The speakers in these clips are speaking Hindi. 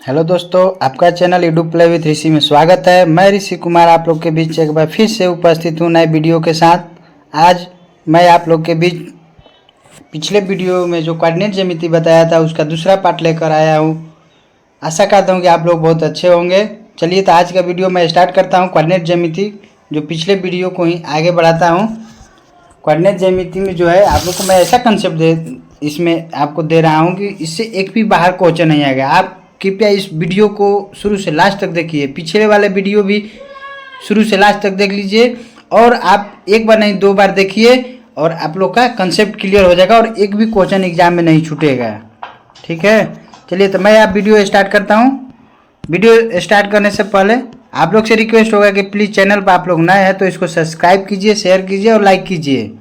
हेलो दोस्तों, आपका चैनल यूट्यूब प्ले विथ ऋषि में स्वागत है। मैं ऋषि कुमार आप लोग के बीच एक बार फिर से उपस्थित हूँ नए वीडियो के साथ। आज मैं आप लोग के बीच पिछले वीडियो में जो कोऑर्डिनेट ज्यामिति बताया था उसका दूसरा पार्ट लेकर आया हूँ। आशा करता हूँ कि आप लोग बहुत अच्छे होंगे। चलिए तो आज का वीडियो मैं स्टार्ट करता हूँ। कोऑर्डिनेट ज्यामिति जो पिछले वीडियो को ही आगे बढ़ाता हूँ। कोऑर्डिनेट ज्यामिति में जो है आप लोग को मैं ऐसा कंसेप्ट इसमें आपको दे रहा हूँ कि इससे एक भी बाहर क्वेश्चन नहीं आएगा। आप कृपया इस वीडियो को शुरू से लास्ट तक देखिए। पिछले वाले वीडियो भी शुरू से लास्ट तक देख लीजिए और आप एक बार नहीं 2 बार देखिए और आप लोग का कंसेप्ट क्लियर हो जाएगा और एक भी क्वेश्चन एग्जाम में नहीं छूटेगा। ठीक है, चलिए तो मैं आप वीडियो स्टार्ट करता हूँ। वीडियो स्टार्ट करने से पहले आप लोग से रिक्वेस्ट होगा कि प्लीज़ चैनल पर आप लोग नए हैं तो इसको सब्सक्राइब कीजिए, शेयर कीजिए और लाइक कीजिए।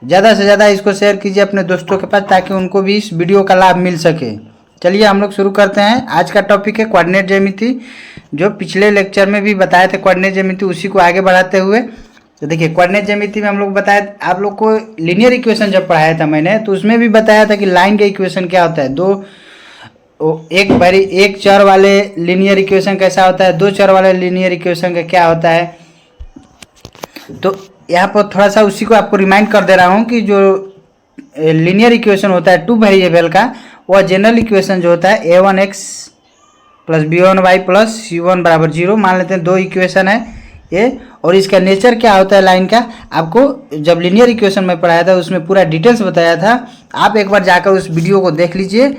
ज़्यादा से ज़्यादा इसको शेयर कीजिए अपने दोस्तों के पास ताकि उनको भी इस वीडियो का लाभ मिल सके। चलिए हम लोग शुरू करते हैं। आज का टॉपिक है कोऑर्डिनेट ज्यामिति। जो पिछले लेक्चर में भी बताए थे कोऑर्डिनेट ज्यामिति, उसी को आगे बढ़ाते हुए तो देखिए कोऑर्डिनेट ज्यामिति में हम लोग बताए आप लोग को लीनियर इक्वेशन जब पढ़ाया था मैंने, तो उसमें भी बताया था कि लाइन का इक्वेशन क्या होता है। एक चर वाले लीनियर इक्वेशन कैसा होता है, 2 चर वाले लीनियर इक्वेशन का क्या होता है। तो यहाँ पर थोड़ा सा उसी को आपको रिमाइंड कर दे रहा हूँ कि जो लीनियर इक्वेशन होता है 2 वेरिएबल का, वह जनरल इक्वेशन जो होता है a1x plus b1y plus c1 बराबर 0 मान लेते हैं। 2 इक्वेशन है ये और इसका नेचर क्या होता है लाइन का, आपको जब लीनियर इक्वेशन में पढ़ाया था उसमें पूरा डिटेल्स बताया था। आप एक बार जाकर उस वीडियो को देख लीजिए।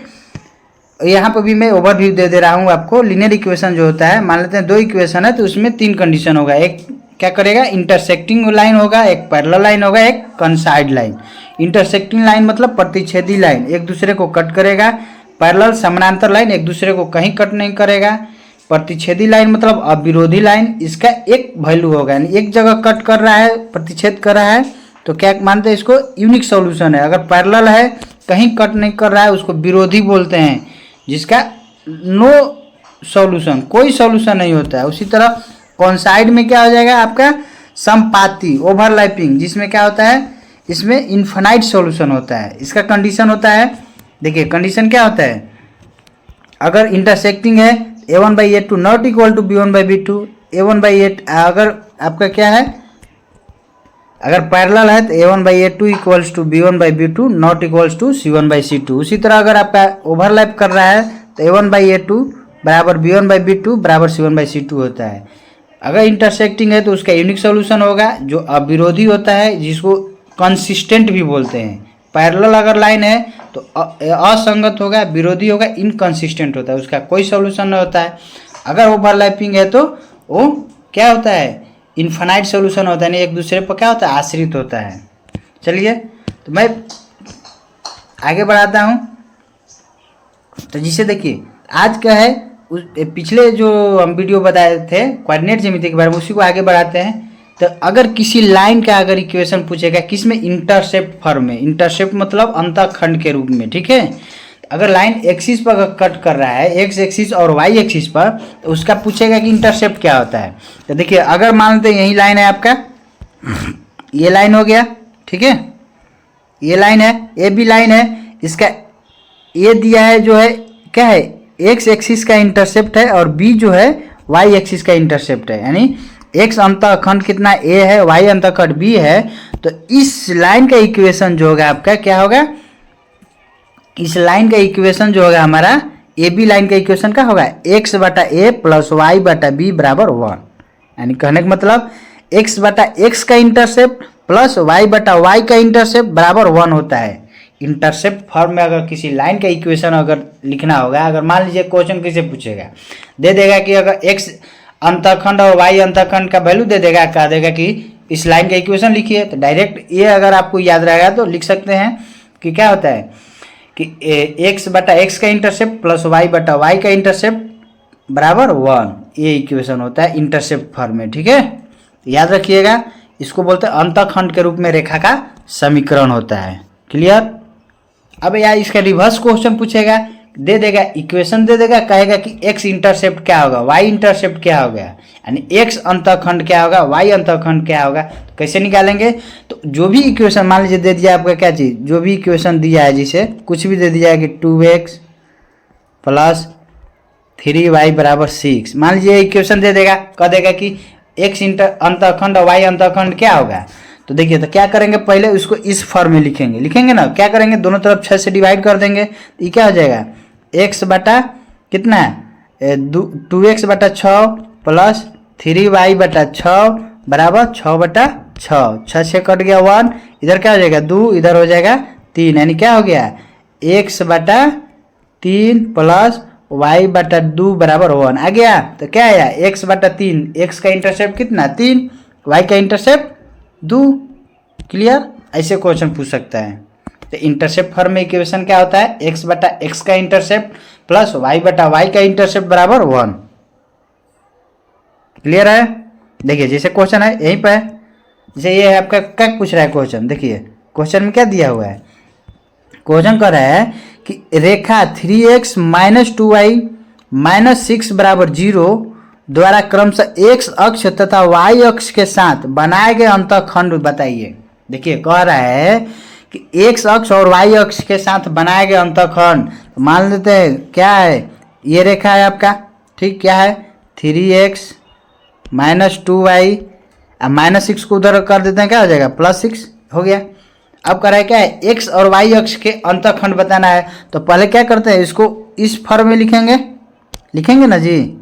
यहाँ पर भी मैं ओवरव्यू दे दे रहा हूँ आपको। लीनियर इक्वेशन जो होता है, मान लेते हैं 2 इक्वेशन है तो उसमें 3 कंडीशन होगा। एक क्या करेगा, इंटरसेक्टिंग लाइन होगा, एक पैरेलल लाइन होगा, एक कॉइंसाइड लाइन। इंटरसेक्टिंग लाइन मतलब प्रतिच्छेदी लाइन, एक दूसरे को कट करेगा। पैरेलल समानांतर लाइन एक दूसरे को कहीं कट नहीं करेगा। प्रतिच्छेदी लाइन मतलब अविरोधी लाइन, इसका एक वैल्यू होगा, यानी एक जगह कट कर रहा है, प्रतिच्छेद कर रहा है तो क्या मानते हैं इसको, यूनिक सॉल्यूशन है। अगर पैरेलल है कहीं कट नहीं कर रहा है उसको विरोधी बोलते हैं, जिसका नो सॉल्यूशन, कोई सॉल्यूशन नहीं होता है। उसी तरह कॉइंसाइड में क्या हो जाएगा आपका, समपाती, ओवरलैपिंग, जिसमें क्या होता है, इसमें इन्फिनाइट सॉल्यूशन होता है। इसका कंडीशन होता है, देखिए कंडीशन क्या होता है, अगर इंटरसेक्टिंग है a1/a2 not equal to b1/b2, a1/a अगर आपका क्या है, अगर पैरेलल है तो a1/a2 equals to b1/b2 not equals to c1/c2। उसी तरह अगर आपका ओवरलैप कर रहा है तो a1/a2 बराबर b1/b2 बराबर c1/c2 होता है। अगर इंटरसेक्टिंग है तो उसका यूनिक सॉल्यूशन होगा जो अविरोधी होता है, जिसको कंसिस्टेंट भी बोलते हैं। पैरेलल अगर लाइन है तो असंगत होगा, विरोधी होगा, इनकंसिस्टेंट होता है, उसका कोई सॉल्यूशन नहीं होता है। अगर ओवरलैपिंग है तो वो क्या होता है, इन्फिनाइट सॉल्यूशन होता है, नहीं एक दूसरे पर क्या होता है, आश्रित होता है। चलिए तो मैं आगे बढ़ाता हूँ। तो जिसे देखिए आज का है, पिछले जो हम वीडियो बताए थे कोऑर्डिनेट ज्यामिति के बारे में, उसी को आगे बढ़ाते हैं। तो अगर किसी लाइन का अगर इक्वेशन पूछेगा किसमें, इंटरसेप्ट फॉर्म में, इंटरसेप्ट मतलब अंतःखंड के रूप में, ठीक है। अगर लाइन एक्सिस पर कट कर रहा है, एक्स एक्सिस और वाई एक्सिस पर, तो उसका पूछेगा कि इंटरसेप्ट क्या होता है। तो देखिए अगर मान लेते हैं यही लाइन है आपका, ये लाइन हो गया, ठीक है, ये लाइन है, ये भी लाइन है, इसका ये दिया है जो है क्या है, एक्स एक्सिस का इंटरसेप्ट है और बी जो है वाई एक्सिस का इंटरसेप्ट है, यानी एक्स अंतःखंड कितना ए है, वाई अंतःखंड बी है। तो इस लाइन का इक्वेशन जो होगा आपका क्या होगा, इस लाइन का इक्वेशन जो होगा हमारा, ए बी लाइन का इक्वेशन क्या होगा, एक्स बटा ए प्लस वाई बटा बी बराबर 1। यानी कहने का मतलब एक्स बटा एक्स का इंटरसेप्ट प्लस वाई बटा वाई का इंटरसेप्ट बराबर 1 होता है। इंटरसेप्ट फॉर्म में अगर किसी लाइन का इक्वेशन अगर लिखना होगा, अगर मान लीजिए क्वेश्चन कैसे पूछेगा, दे देगा कि अगर एक्स अंतःखंड और वाई अंतःखंड का वैल्यू दे देगा, कह देगा कि इस लाइन का इक्वेशन लिखिए, तो डायरेक्ट ये अगर आपको याद रहेगा तो लिख सकते हैं कि क्या होता है कि एक्स बटा एक्स का इंटरसेप्ट प्लस वाई बटा वाई का इंटरसेप्ट बराबर 1, ये इक्वेशन होता है इंटरसेप्ट फॉर्म में, ठीक है। याद रखिएगा, इसको बोलते हैं अंतःखंड के रूप में रेखा का समीकरण होता है। क्लियर। अब यार इसका रिवर्स क्वेश्चन पूछेगा, दे देगा इक्वेशन, दे देगा, कहेगा कि एक्स इंटरसेप्ट क्या होगा, वाई इंटरसेप्ट क्या होगा, यानी एक्स अंतःखंड क्या होगा, वाई अंतःखंड क्या होगा। तो कैसे निकालेंगे, तो जो भी इक्वेशन मान लीजिए दे दिया आपका क्या चीज़, जो भी इक्वेशन दिया है, जिसे कुछ भी दे दिया है कि 2x प्लस 3y बराबर 6। मान लीजिए इक्वेशन दे देगा, कह देगा कि x अंतःखंड और y अंतःखंड क्या होगा। तो देखिए, तो क्या करेंगे, पहले उसको इस फॉर्म में लिखेंगे ना। क्या करेंगे, दोनों तरफ 6 से डिवाइड कर देंगे तो ये क्या हो जाएगा, x बटा कितना है 2x बटा 6 प्लस 3y बटा 6 बराबर 6 बटा 6। 6 से कट गया 1, इधर क्या हो जाएगा 2, इधर हो जाएगा 3, यानी क्या हो गया x बटा 3 प्लस y बटा 2 बराबर 1 आ गया। तो क्या आया x बटा 3, x का इंटरसेप्ट कितना 3, y का इंटरसेप्ट 2। क्लियर, ऐसे क्वेश्चन पूछ सकता है। तो इंटरसेप्ट फॉर्म में इक्वेशन क्या होता है, x बटा x का इंटरसेप्ट प्लस y बटा y का इंटरसेप्ट बराबर 1। क्लियर है। देखिए जैसे क्वेश्चन है यहीं पर, जैसे ये है आपका क्या पूछ रहा है क्वेश्चन। देखिए क्वेश्चन में क्या दिया हुआ है, क्वेश्चन कर रहा है कि रेखा 3x माइनस 2y माइनस 6 बराबर 0 द्वारा क्रमशः x अक्ष तथा y अक्ष के साथ बनाए गए अंतःखंड बताइए। देखिए कह रहा है कि x अक्ष और y अक्ष के साथ बनाए गए अंतःखंड, तो मान लेते हैं क्या है, ये रेखा है आपका, ठीक, क्या है 3x माइनस 2y, माइनस 6 को उधर कर देते हैं, क्या हो जाएगा +6 हो गया। अब कर रहा है क्या है, x और y अक्ष के अंतःखंड बताना है। तो पहले क्या करते हैं, इसको इस फॉर्म में लिखेंगे ना जी,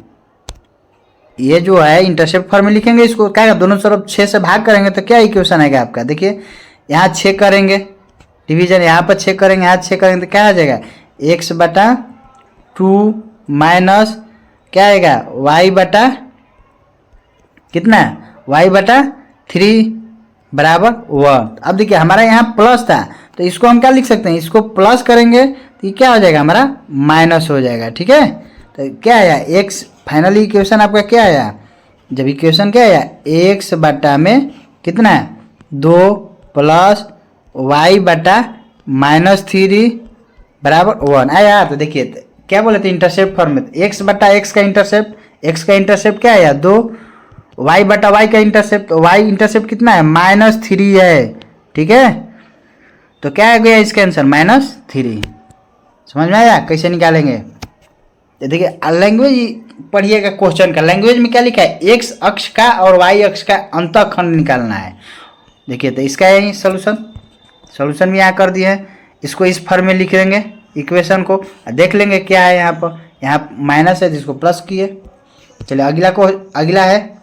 ये जो है इंटरसेप्ट फॉर्म में लिखेंगे। इसको क्या दोनों तरफ 6 से भाग करेंगे तो क्या इक्वेशन आएगा आपका। देखिए यहाँ 6 करेंगे डिवीजन, यहाँ पर 6 करेंगे, यहाँ 6 करेंगे तो क्या आ जाएगा x बटा 2 माइनस क्या आएगा y बटा कितना, y बटा 3 बराबर 1। अब देखिए हमारा यहाँ प्लस था तो इसको हम क्या लिख सकते हैं, इसको प्लस करेंगे तो ये क्या हो जाएगा हमारा माइनस हो जाएगा। ठीक है, तो क्या आया x, फाइनली इक्वेशन आपका क्या आया, जब इक्वेशन क्या आया x बटा में कितना है 2 प्लस y बटा माइनस 3 बराबर 1 आया। तो देखिए क्या बोले थे इंटरसेप्ट फॉर्म में, x बटा x का इंटरसेप्ट क्या आया 2, y बटा y का इंटरसेप्ट, तो y इंटरसेप्ट कितना है -3 है। ठीक है, तो क्या आ गया इसका आंसर -3। समझ में आया कैसे निकालेंगे। तो देखिए लैंग्वेज पढ़िएगा, क्वेश्चन का लैंग्वेज में क्या लिखा है, x अक्ष का और y अक्ष का अंतःखंड निकालना है। देखिए तो इसका यही सोल्यूशन भी यहाँ कर दिए हैं। इसको इस फॉर्म में लिख लेंगे इक्वेशन को, देख लेंगे क्या है यहाँ पर, यहाँ माइनस है जिसको प्लस किए। चलिए अगला है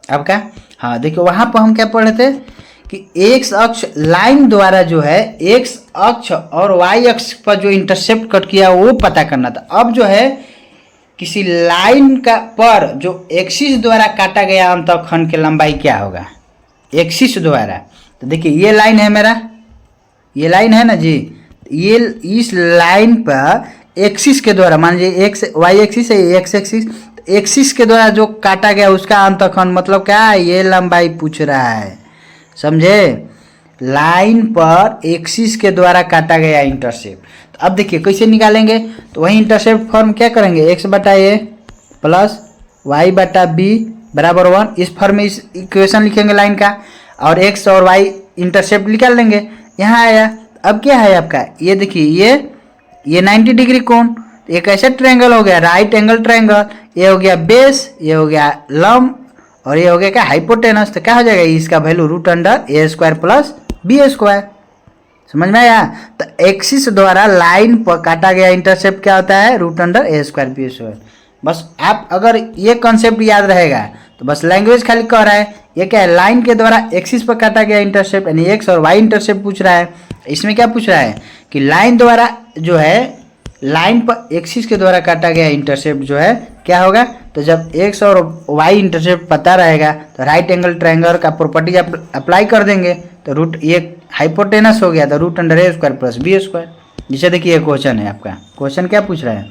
आपका, हाँ देखिए वहाँ पर हम क्या पढ़े थे कि x अक्ष लाइन द्वारा जो है x अक्ष और y अक्ष पर जो इंटरसेप्ट कट किया वो पता करना था। अब जो है किसी लाइन का पर जो एक्सिस द्वारा काटा गया अंतःखंड की लंबाई क्या होगा, एक्सिस द्वारा। तो देखिए ये लाइन है मेरा, ये लाइन है ना जी, ये इस लाइन पर एक्सिस के द्वारा, मान लीजिए एक्स वाई एक्सिस है, एक्स एक्सिस, एक्सिस के द्वारा जो काटा गया उसका अंतःखंड मतलब क्या है, ये लंबाई पूछ रहा है। समझे, लाइन पर एक्सिस के द्वारा काटा गया इंटरसेप्ट। तो अब देखिए कैसे निकालेंगे, तो वही इंटरसेप्ट फॉर्म क्या करेंगे, x बटा ए प्लस वाई बटा बी बराबर 1। इस फॉर्म में इस इक्वेशन लिखेंगे लाइन का, और x और y इंटरसेप्ट निकाल लेंगे। यहाँ आया, अब क्या है आपका, ये देखिए ये 90 डिग्री कोण, एक ऐसा ट्रायंगल हो गया राइट एंगल ट्रायंगल, ये हो गया बेस, ये हो गया लंब, और ये हो गया क्या हाइपोटेनस। तो क्या हो जाएगा इसका वैल्यू √a² प्लस b²। समझ में आया। तो एक्सिस द्वारा लाइन पर काटा गया इंटरसेप्ट क्या होता है, √a² b²। बस आप अगर ये कॉन्सेप्ट याद रहेगा तो बस लैंग्वेज खाली कह रहा है, ये क्या है लाइन के द्वारा एक्सिस पर काटा गया इंटरसेप्ट, यानी एक्स और वाई इंटरसेप्ट पूछ रहा है। इसमें क्या पूछ रहा है कि लाइन द्वारा जो है लाइन पर एक्सिस के द्वारा काटा गया इंटरसेप्ट जो है क्या होगा। तो जब एक्स और वाई इंटरसेप्ट पता रहेगा तो राइट एंगल ट्रायंगल का प्रॉपर्टी अप्लाई कर देंगे, तो ये हाइपोटेनस हो गया, तो √a² प्लस b²। जैसे देखिए क्वेश्चन है आपका, क्वेश्चन क्या पूछ रहा है,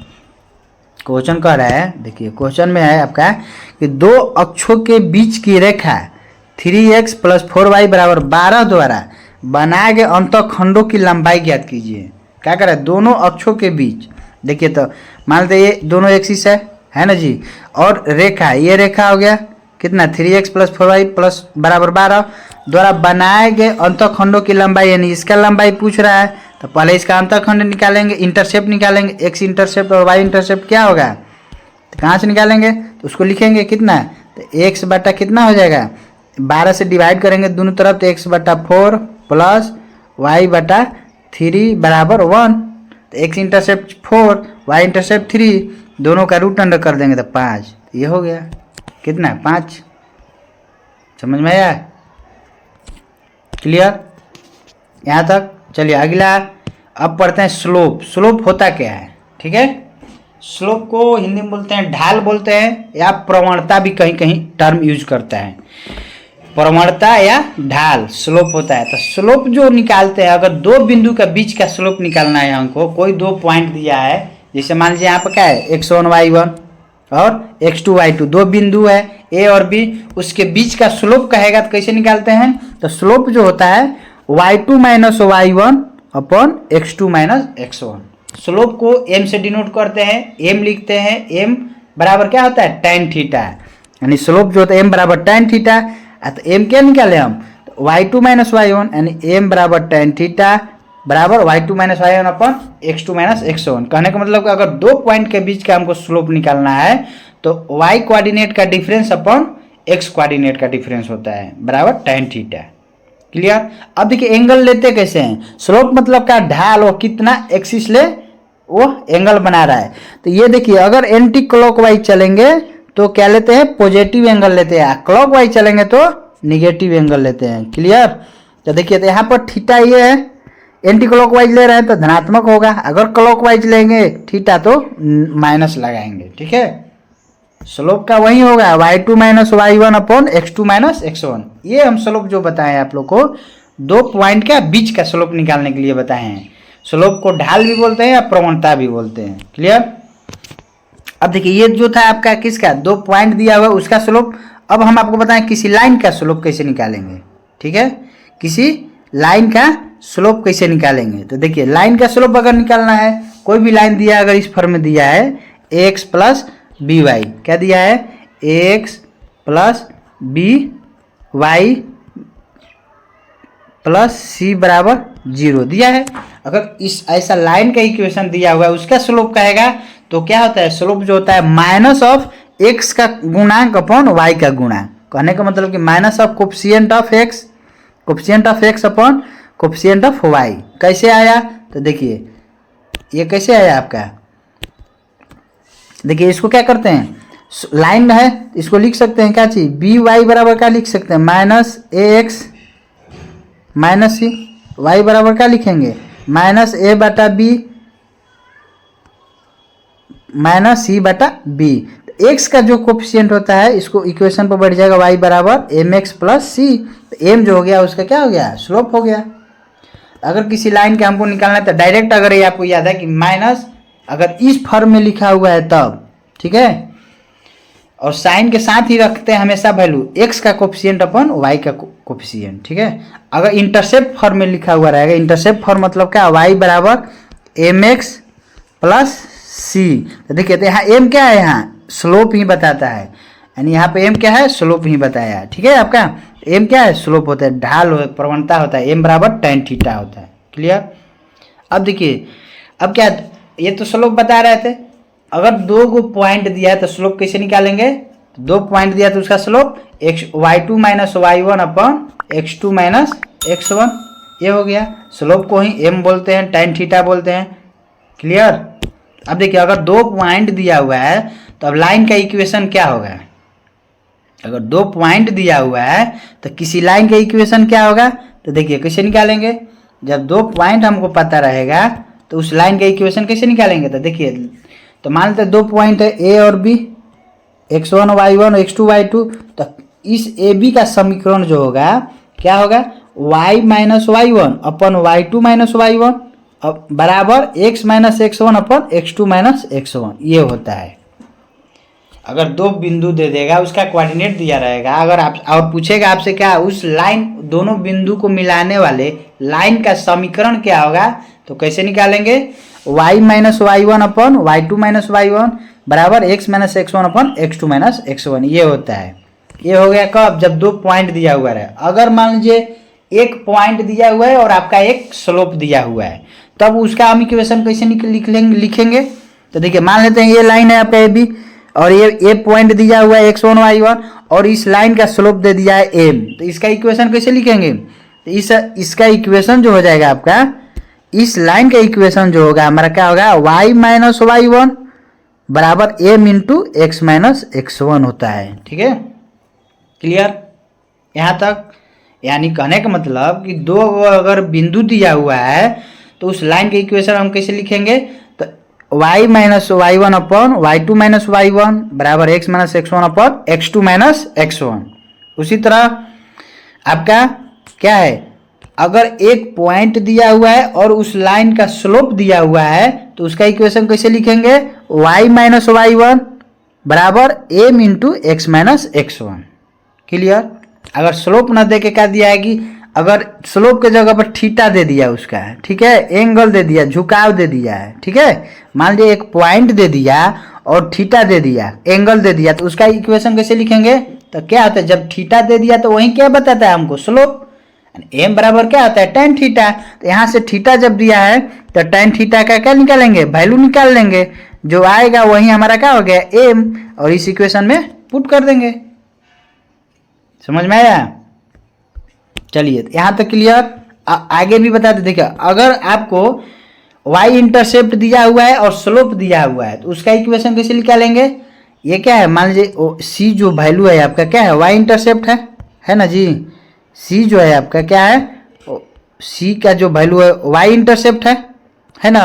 क्वेश्चन कह रहा है, देखिए क्वेश्चन में है आपका कि दो अक्षों के बीच की रेखा 3x प्लस 4y बराबर 12 द्वारा बनाए गए अंतःखंडों की लंबाई ज्ञात कीजिए। क्या कर रहा है, दोनों अक्षों के बीच। देखिए तो मान लेते ये दोनों एक्सिस है ना जी, और रेखा, ये रेखा हो गया कितना 3x प्लस 4y प्लस बराबर 12 द्वारा बनाए गए अंतःखंडों की लंबाई, यानी इसका लंबाई पूछ रहा है। तो पहले इसका अंतःखंड निकालेंगे, इंटरसेप्ट निकालेंगे, x इंटरसेप्ट और y इंटरसेप्ट क्या होगा तो कहाँ से निकालेंगे, तो उसको लिखेंगे कितना, तो x बटा कितना हो जाएगा, 12 से डिवाइड करेंगे दोनों तरफ, तो x बटा 4 प्लस y बटा 3 बराबर 1। तो x इंटरसेप्ट 4, y इंटरसेप्ट 3, दोनों का रूट अंडर कर देंगे तो 5। ये हो गया कितना, 5। समझ में आया, क्लियर यहाँ तक। चलिए अगला अब पढ़ते हैं स्लोप। स्लोप होता क्या है, ठीक है। स्लोप को हिंदी में बोलते हैं ढाल बोलते हैं, या प्रवणता भी कहीं कहीं टर्म यूज करता है, प्रवणता या ढाल स्लोप होता है। तो स्लोप जो निकालते हैं, अगर दो बिंदु के बीच का स्लोप निकालना है हमको, कोई दो पॉइंट दिया है, जैसे मान लीजिए यहाँ पर क्या है x1 y1 और x2 y2, दो बिंदु है a और b, उसके बीच का स्लोप कहेगा तो कैसे निकालते हैं, तो स्लोप जो होता है y2 minus y1 upon x2 minus x1। Slope को m से डिनोट करते हैं, m लिखते हैं, m बराबर क्या होता है tan थीटा, यानी स्लोप जो होता है m बराबर tan थीटा। तो m क्या निकाले हम, तो y2 माइनस y1 यानी m बराबर tan थीटा बराबर y2 माइनस y1 अपन x2 माइनस x1। कहने का मतलब कि अगर दो पॉइंट के बीच का हमको स्लोप निकालना है तो y कोऑर्डिनेट का डिफरेंस अपन x कोऑर्डिनेट का डिफरेंस होता है बराबर tan थीटा। क्लियर। अब देखिए एंगल लेते कैसे हैं, स्लोप मतलब क्या, ढाल, वो कितना एक्सिस ले वो एंगल बना रहा है। तो ये देखिए अगर एंटी क्लॉकवाइज चलेंगे तो क्या लेते हैं, पॉजिटिव एंगल लेते हैं, क्लॉकवाइज चलेंगे तो निगेटिव एंगल लेते हैं। क्लियर। तो देखिए तो यहाँ पर थीटा ये है, एंटी क्लॉकवाइज ले रहे हैं तो धनात्मक होगा, अगर क्लॉकवाइज लेंगे थीटा तो माइनस लगाएंगे, ठीक है। स्लोप का वही होगा y2 minus y1 upon x2 minus x1। ये हम स्लोप जो बताए आप लोग को, दो पॉइंट का बीच का स्लोप निकालने के लिए बताए हैं। स्लोप को ढाल भी बोलते हैं या प्रवणता भी बोलते हैं। क्लियर। अब देखिए ये जो था आपका किसका, दो पॉइंट दिया हुआ उसका स्लोप। अब हम आपको बताएं किसी लाइन का स्लोप कैसे निकालेंगे, ठीक है। किसी लाइन का स्लोप कैसे निकालेंगे, तो देखिए लाइन का स्लोप अगर निकालना है, कोई भी लाइन दिया अगर इस फॉर्म में दिया है ax प्लस बी वाई, क्या दिया है ax plus b y plus c बराबर 0 दिया है। अगर इस ऐसा लाइन का इक्वेशन दिया हुआ है उसका स्लोप कहेगा तो क्या होता है, स्लोप जो होता है माइनस ऑफ x का गुणांक अपॉन y का गुणांक। कहने का मतलब कि minus of coefficient of x, coefficient of x upon coefficient of y। कैसे आया, तो देखिए ये कैसे आया आपका, देखिए इसको क्या करते हैं, लाइन है इसको लिख सकते हैं क्या चीज, बी वाई बराबर क्या लिख सकते हैं, माइनस ए एक्स माइनस सी, वाई बराबर क्या लिखेंगे, माइनस ए बटा बी माइनस सी बटा बी। एक्स का जो कोफिशिएंट होता है इसको इक्वेशन पर बढ़ जाएगा y बराबर एम एक्स प्लस सी। एम जो हो गया उसका क्या हो गया, स्लोप हो गया। अगर किसी लाइन का हमको निकालना है तो डायरेक्ट, अगर ये आपको याद है कि माइनस अगर इस फॉर्म में लिखा हुआ है तब, ठीक है, और साइन के साथ ही रखते हैं हमेशा वैल्यू एक्स का कोफिशिएंट अपन वाई का कोफिशिएंट, ठीक है। अगर इंटरसेप्ट फॉर्म में लिखा हुआ रहेगा, इंटरसेप्ट फॉर्म मतलब क्या, वाई बराबर एम एक्स प्लस सी। तो देखिए तो यहाँ एम क्या है, यहाँ स्लोप ही बताता है, यानी यहाँ पे एम क्या है, स्लोप ही बताया है, ठीक है। आपका एम क्या है, स्लोप होता है, ढाल प्रवणता होता है, एम बराबर tan थीटा होता है। क्लियर। अब देखिए अब क्या, ये तो स्लोप बता रहे थे, अगर दो को पॉइंट दिया है तो स्लोप कैसे निकालेंगे, दो पॉइंट दिया तो उसका slope y2 minus y1 upon x2 minus x1, ये हो गया। स्लोप को ही m बोलते हैं, tan थीटा बोलते हैं। क्लियर। अब देखिए अगर दो पॉइंट दिया हुआ है तो अब लाइन का इक्वेशन क्या होगा, अगर दो पॉइंट दिया हुआ है तो किसी लाइन का इक्वेशन क्या होगा, तो देखिए कैसे निकालेंगे, जब दो पॉइंट हमको पता रहेगा तो उस लाइन का इक्वेशन कैसे निकालेंगे। तो देखिए तो मान लेते दो पॉइंट है ए और B, x1 y1 x2 y2, तो इस ए बी का समीकरण जो होगा क्या होगा, y माइनस y1 अपन y2 माइनस y1 बराबर x माइनस x1 अपन x2 माइनस x1, ये होता है। अगर दो बिंदु दे देगा, उसका कोऑर्डिनेट दिया रहेगा, अगर आप और पूछेगा आपसे क्या उस लाइन दोनों बिंदु को मिलाने वाले लाइन का समीकरण क्या होगा, तो कैसे निकालेंगे, y माइनस y1 अपन y2 माइनस y1 बराबर x माइनस x1 अपन x2 माइनस x1, ये होता है। ये हो गया कब, जब दो पॉइंट दिया हुआ है। अगर मान लीजिए एक पॉइंट दिया हुआ है और आपका एक स्लोप दिया हुआ है, तब उसका हम इक्वेशन कैसे लिखेंगे। तो देखिए मान लेते हैं ये लाइन है आपका ए बी, और ये पॉइंट दिया हुआ है x1 y1 और इस लाइन का स्लोप दे दिया है m। तो इसका इक्वेशन कैसे लिखेंगे? तो इसका इक्वेशन जो हो जाएगा आपका, इस लाइन का इक्वेशन जो होगा हमारा क्या होगा, y माइनस वाई वन बराबर m into x minus x one होता है। ठीक है, क्लियर यहाँ तक? यानी कहने का मतलब कि दो अगर बिंदु दिया हुआ है तो उस लाइन के इक्वेशन हम कैसे लिखेंगे? तो y minus y one upon y two minus y one बराबर x minus x one upon x two minus x one. उसी तरह आपका क्या है, अगर एक पॉइंट दिया हुआ है और उस लाइन का स्लोप दिया हुआ है तो उसका इक्वेशन कैसे लिखेंगे? y माइनस वाई वन बराबर m into x minus x one. Clear? अगर स्लोप ना दे के क्या दिया है कि अगर स्लोप के जगह पर थीटा दे दिया उसका, ठीक है, एंगल दे दिया, झुकाव दे दिया है, ठीक है, मान लीजिए एक पॉइंट दे दिया और थीटा दे दिया, एंगल दे दिया, तो उसका इक्वेशन कैसे लिखेंगे? तो क्या होता है, जब थीटा दे दिया तो वही क्या बताता है हमको? स्लोप। एम बराबर क्या होता है? tan theta. तो यहाँ से थीटा जब दिया है तो tan थीटा का क्या निकालेंगे? वैल्यू निकाल लेंगे, जो आएगा वही हमारा क्या हो गया? एम, और इस इक्वेशन में पुट कर देंगे। समझ में आया? चलिए यहाँ तक क्लियर। आगे भी बता दे। देखिए, अगर आपको y इंटरसेप्ट दिया हुआ है और स्लोप दिया हुआ है तो उसका इक्वेशन कैसे निकालेंगे? ये क्या है, मान लीजिए c जो वैल्यू है आपका क्या है? y इंटरसेप्ट है ना जी। c जो है आपका क्या है? c का जो वैल्यू है y इंटरसेप्ट है ना।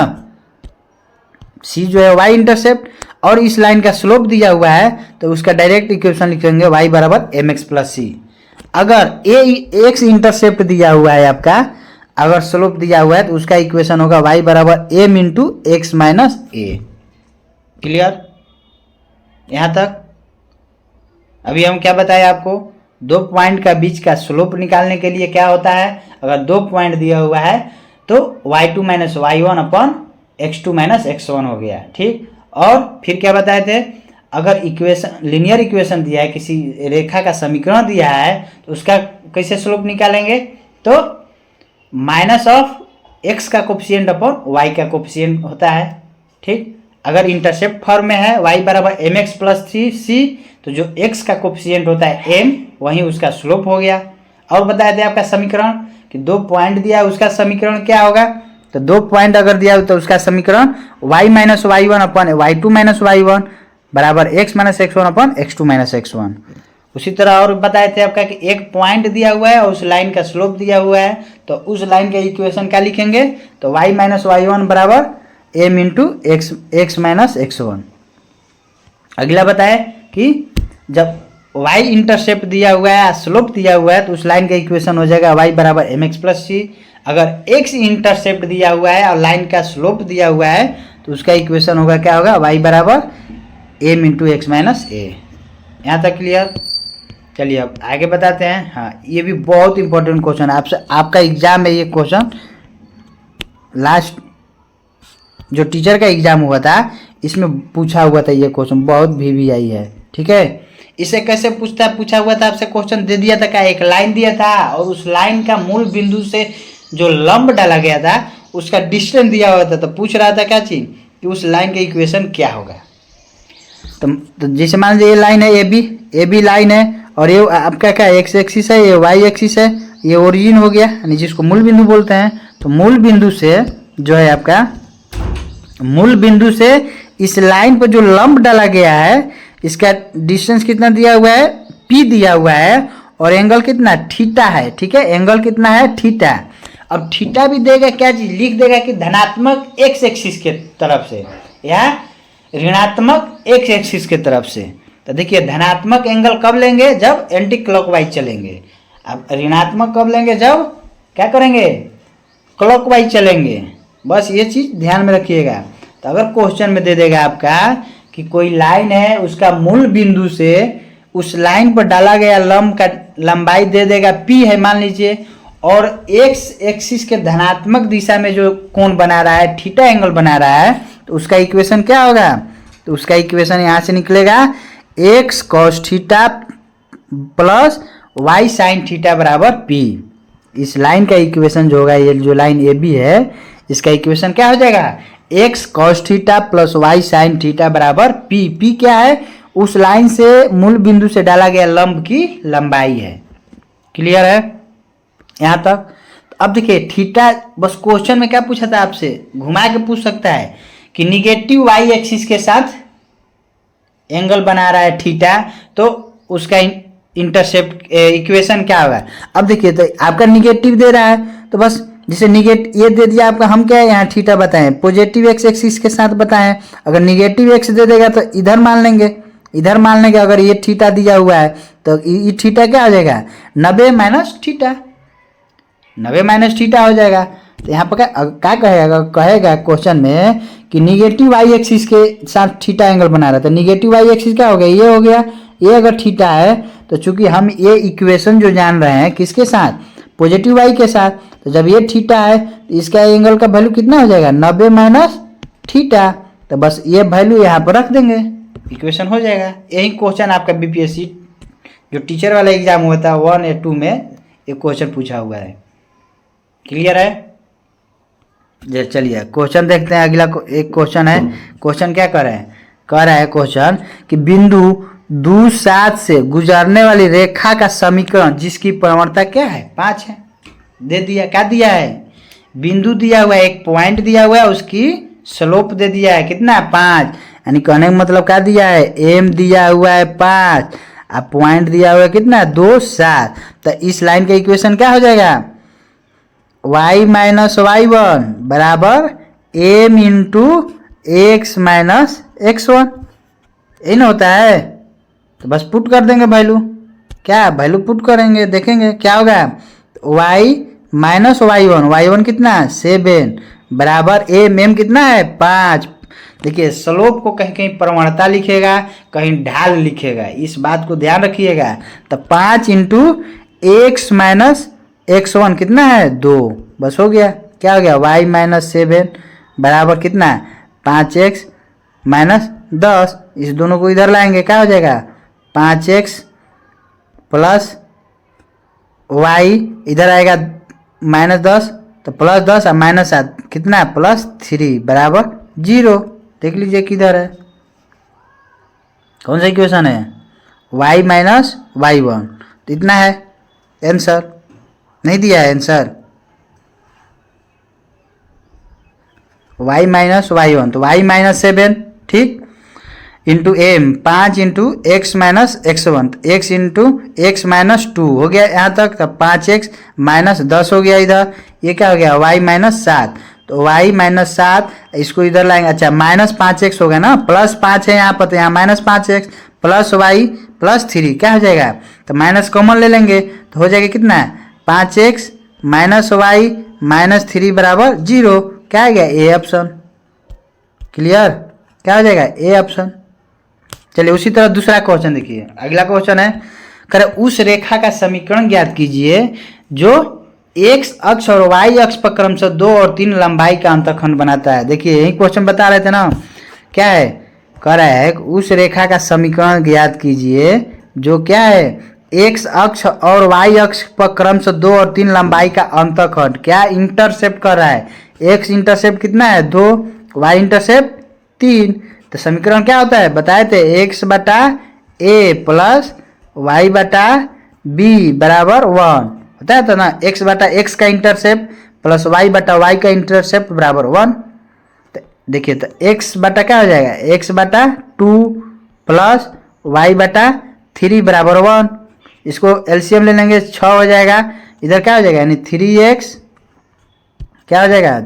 c जो है y इंटरसेप्ट और इस लाइन का स्लोप दिया हुआ है तो उसका डायरेक्ट इक्वेशन लिखेंगे y बराबर एम एक्स प्लस सी। अगर x इंटरसेप्ट दिया हुआ है आपका, अगर स्लोप दिया हुआ है तो उसका इक्वेशन होगा y बराबर m इंटू एक्स माइनस ए। क्लियर यहाँ तक? अभी हम क्या बताए आपको? दो पॉइंट का बीच का स्लोप निकालने के लिए क्या होता है, अगर दो पॉइंट दिया हुआ है तो y2 minus y one upon x2 minus x one हो गया। ठीक, और फिर क्या बताए थे, अगर इक्वेशन लीनियर इक्वेशन दिया है, किसी रेखा का समीकरण दिया है तो उसका कैसे स्लोप निकालेंगे? तो माइनस ऑफ x का कोफिशिएंट अपॉन y का कोफिशिएंट होता है। ठीक, अगर इंटरसेप्ट फॉर्म में है y बराबर m x plus three c, तो जो x का कोफिशिएंट होता है m, वहीं उसका स्लोप हो गया। और बताया थे आपका समीकरण कि दो पॉइंट दिया है उसका समीकरण क्या होगा? तो दो पॉइंट अगर दिया हो तो उसका समीकरण y minus y one upon y two minus y one बराबर x minus x one upon x two minus x one. उसी तरह और बताए थे आपका कि एक पॉइंट दिया हुआ है और उस लाइन का स्लोप दिया हुआ है तो उस लाइन का इक्वेशन क्या लिखेंगे? तो y माइनस वाई वन बराबर m into x minus x one. अगला बताए कि जब y इंटरसेप्ट दिया हुआ है, स्लोप दिया हुआ है, तो उस लाइन का इक्वेशन हो जाएगा y बराबर एम एक्स प्लस सी। अगर x इंटरसेप्ट दिया हुआ है और लाइन का स्लोप दिया हुआ है तो उसका इक्वेशन होगा क्या होगा? y बराबर m इंटू एक्स माइनस ए। यहाँ तक क्लियर? चलिए अब आगे बताते हैं। हाँ, ये भी बहुत इंपॉर्टेंट क्वेश्चन है, आपसे आपका एग्जाम में ये क्वेश्चन, लास्ट जो टीचर का एग्जाम हुआ था इसमें पूछा हुआ था ये क्वेश्चन, बहुत VVI है। ठीक है, इसे कैसे पूछा हुआ था आपसे? क्वेश्चन दे दिया था क्या, एक लाइन दिया था और उस लाइन का मूल बिंदु से जो लंब डाला गया था उसका डिस्टेंस दिया हुआ था, तो पूछ रहा था क्या चीज कि उस लाइन का इक्वेशन क्या होगा। तो जैसे मान लीजिए ये लाइन है ए बी लाइन है और ये आपका क्या एक्स एक्सिस है, ये वाई एक्सिस है, ये ओरिजिन हो गया यानी जिसको मूल बिंदु बोलते हैं। तो मूल बिंदु से जो है आपका, मूल बिंदु से इस लाइन पर जो लंब डाला गया है इसका डिस्टेंस कितना दिया हुआ है? P दिया हुआ है और एंगल कितना? थीटा है। ठीक है, एंगल कितना है? थीटा। अब थीटा भी देगा क्या चीज, लिख देगा कि धनात्मक एक्स एक्सिस के तरफ से या ऋणात्मक एक्स एक्सिस के तरफ से। तो देखिए, धनात्मक एंगल कब लेंगे? जब एंटी क्लॉकवाइज चलेंगे। अब ऋणात्मक कब लेंगे? जब क्या करेंगे? क्लॉकवाइज चलेंगे। बस ये चीज ध्यान में रखिएगा। तो अगर क्वेश्चन में दे देगा आपका कि कोई लाइन है, उसका मूल बिंदु से उस लाइन पर डाला गया लंब का लंबाई दे देगा P है मान लीजिए, और एक्स एक्सिस के धनात्मक दिशा में जो कोण बना रहा है, थीटा एंगल बना रहा है, तो उसका इक्वेशन क्या होगा? तो उसका इक्वेशन यहाँ से निकलेगा x cos theta plus y sin theta बराबर P। इस लाइन का इक्वेशन जो होगा, ये जो लाइन AB है, इसका इक्वेशन क्या हो जाएगा? x cos theta plus y sin theta बराबर P। P क्या है? उस लाइन से मूल बिंदु से डाला गया लंब की लंबाई है। क्लियर है यहाँ तक? अब देखिए थीटा, बस क्वेश्चन में क्या पूछा था आपसे, घुमा के पूछ सकता है कि निगेटिव वाई एक्सिस के साथ एंगल बना रहा है थीटा, तो उसका इंटरसेप्ट इक्वेशन क्या होगा। अब देखिए तो आपका निगेटिव दे रहा है, तो बस जैसे ये दे दिया आपका, हम क्या है यहाँ थीटा बताएं, पॉजिटिव एक्स एक्सिस के साथ बताएं। अगर निगेटिव एक्स दे देगा तो इधर मान लेंगे, इधर मान लेंगे। अगर ये थीटा दिया हुआ है तो ये थीटा क्या हो जाएगा, 90 माइनस थीटा, 90 माइनस थीटा हो जाएगा। तो यहाँ पर क्या कहेगा क्वेश्चन में कि निगेटिव वाई एक्सिस के साथ थीटा एंगल बना रहा था। निगेटिव वाई एक्सिस क्या हो गया, ये हो गया। ये अगर थीटा है तो चूंकि हम ये इक्वेशन जो जान रहे हैं किसके साथ, पॉजिटिव वाई के साथ, तो जब ये थीटा है तो इसका एंगल का वैल्यू कितना हो जाएगा, 90 माइनस थीटा। तो बस ये वैल्यू यहाँ पर रख देंगे, इक्वेशन हो जाएगा। यही क्वेश्चन आपका बीपीएससी जो टीचर वाला एग्जाम हुआ था 1 या 2 में एक क्वेश्चन पूछा हुआ है। क्लियर है? चलिए क्वेश्चन देखते हैं। अगला एक क्वेश्चन है। क्वेश्चन क्या कर रहा है क्वेश्चन कि बिंदु 2 7 से गुजरने वाली रेखा का समीकरण जिसकी प्रवणता क्या है, 5 है। दे दिया, क्या दिया है, बिंदु दिया हुआ है, एक पॉइंट दिया हुआ है, उसकी स्लोप दे दिया है कितना, 5। यानी कहने का मतलब क्या दिया है, एम दिया हुआ है 5, अब पॉइंट दिया हुआ है कितना, 2 7। तो इस लाइन का इक्वेशन क्या हो जाएगा, y माइनस वाई वन बराबर m into x minus x one, यही ना होता है। तो बस पुट कर देंगे वैल्यू, क्या वैल्यू पुट करेंगे, देखेंगे क्या होगा, y माइनस वाई वन कितना 7 बराबर एम कितना है 5। देखिए स्लोप को कहीं कहीं प्रवणता लिखेगा, कहीं ढाल लिखेगा, इस बात को ध्यान रखिएगा। तो 5 into x minus x one कितना है 2, बस हो गया। क्या हो गया, y माइनस 7 बराबर कितना 5x माइनस 10। इस दोनों को इधर लाएंगे, क्या हो जाएगा 5x प्लस y, इधर आएगा माइनस 10, तो प्लस 10 और माइनस 7 कितना प्लस 3 बराबर 0। देख लीजिए किधर है, कौन सा इक्वेशन है, y माइनस वाई वन। तो इतना है आंसर, नहीं दिया है answer, y minus y one, तो y माइनस 7 ठीक, into m 5 into x minus x one, तो एक्स इंटू एक्स माइनस 2 हो गया यहाँ तक। तब 5x माइनस 10 हो गया इधर, ये क्या हो गया y माइनस 7। तो y माइनस 7 इसको इधर लाएंगे, अच्छा माइनस 5x हो गया ना, प्लस 5 है यहाँ पर, तो यहाँ minus 5x plus y plus 3 क्या हो जाएगा, तो माइनस कॉमन ले लेंगे तो हो जाएगा कितना 5x माइनस वाई माइनस 3 बराबर 0। क्या आ गया, ए ऑप्शन। क्लियर, क्या हो जाएगा, ए ऑप्शन। चलिए उसी तरह दूसरा क्वेश्चन देखिए। अगला क्वेश्चन है, करे उस रेखा का समीकरण ज्ञात कीजिए जो एक्स अक्ष और वाई अक्ष पर क्रमशः 2 और 3 लंबाई का अंतःखंड बनाता है। देखिए यही क्वेश्चन बता रहे थे ना, क्या है, कह रहा है उस रेखा का समीकरण ज्ञात कीजिए जो क्या है, एक्स अक्ष और वाई अक्ष पर क्रमशः 2 और 3 लंबाई का अंतःखंड क्या इंटरसेप्ट कर रहा है। एक्स इंटरसेप्ट कितना है 2, वाई इंटरसेप्ट 3। तो समीकरण क्या होता है, बताए थे एक्स बटा ए प्लस वाई बटा बी बराबर 1 होता है, तो ना एक्स बटा एक्स का इंटरसेप्ट प्लस वाई बटा वाई का इंटरसेप्ट बराबर 1। तो देखिए तो एक्स बटा क्या हो जाएगा, एक्स बटा 2 प्लस वाई बटा 3 बराबर 1। इसको एलसीएम ले लेंगे 6 हो जाएगा, इधर क्या हो जाएगा, यानी 3x क्या हो जाएगा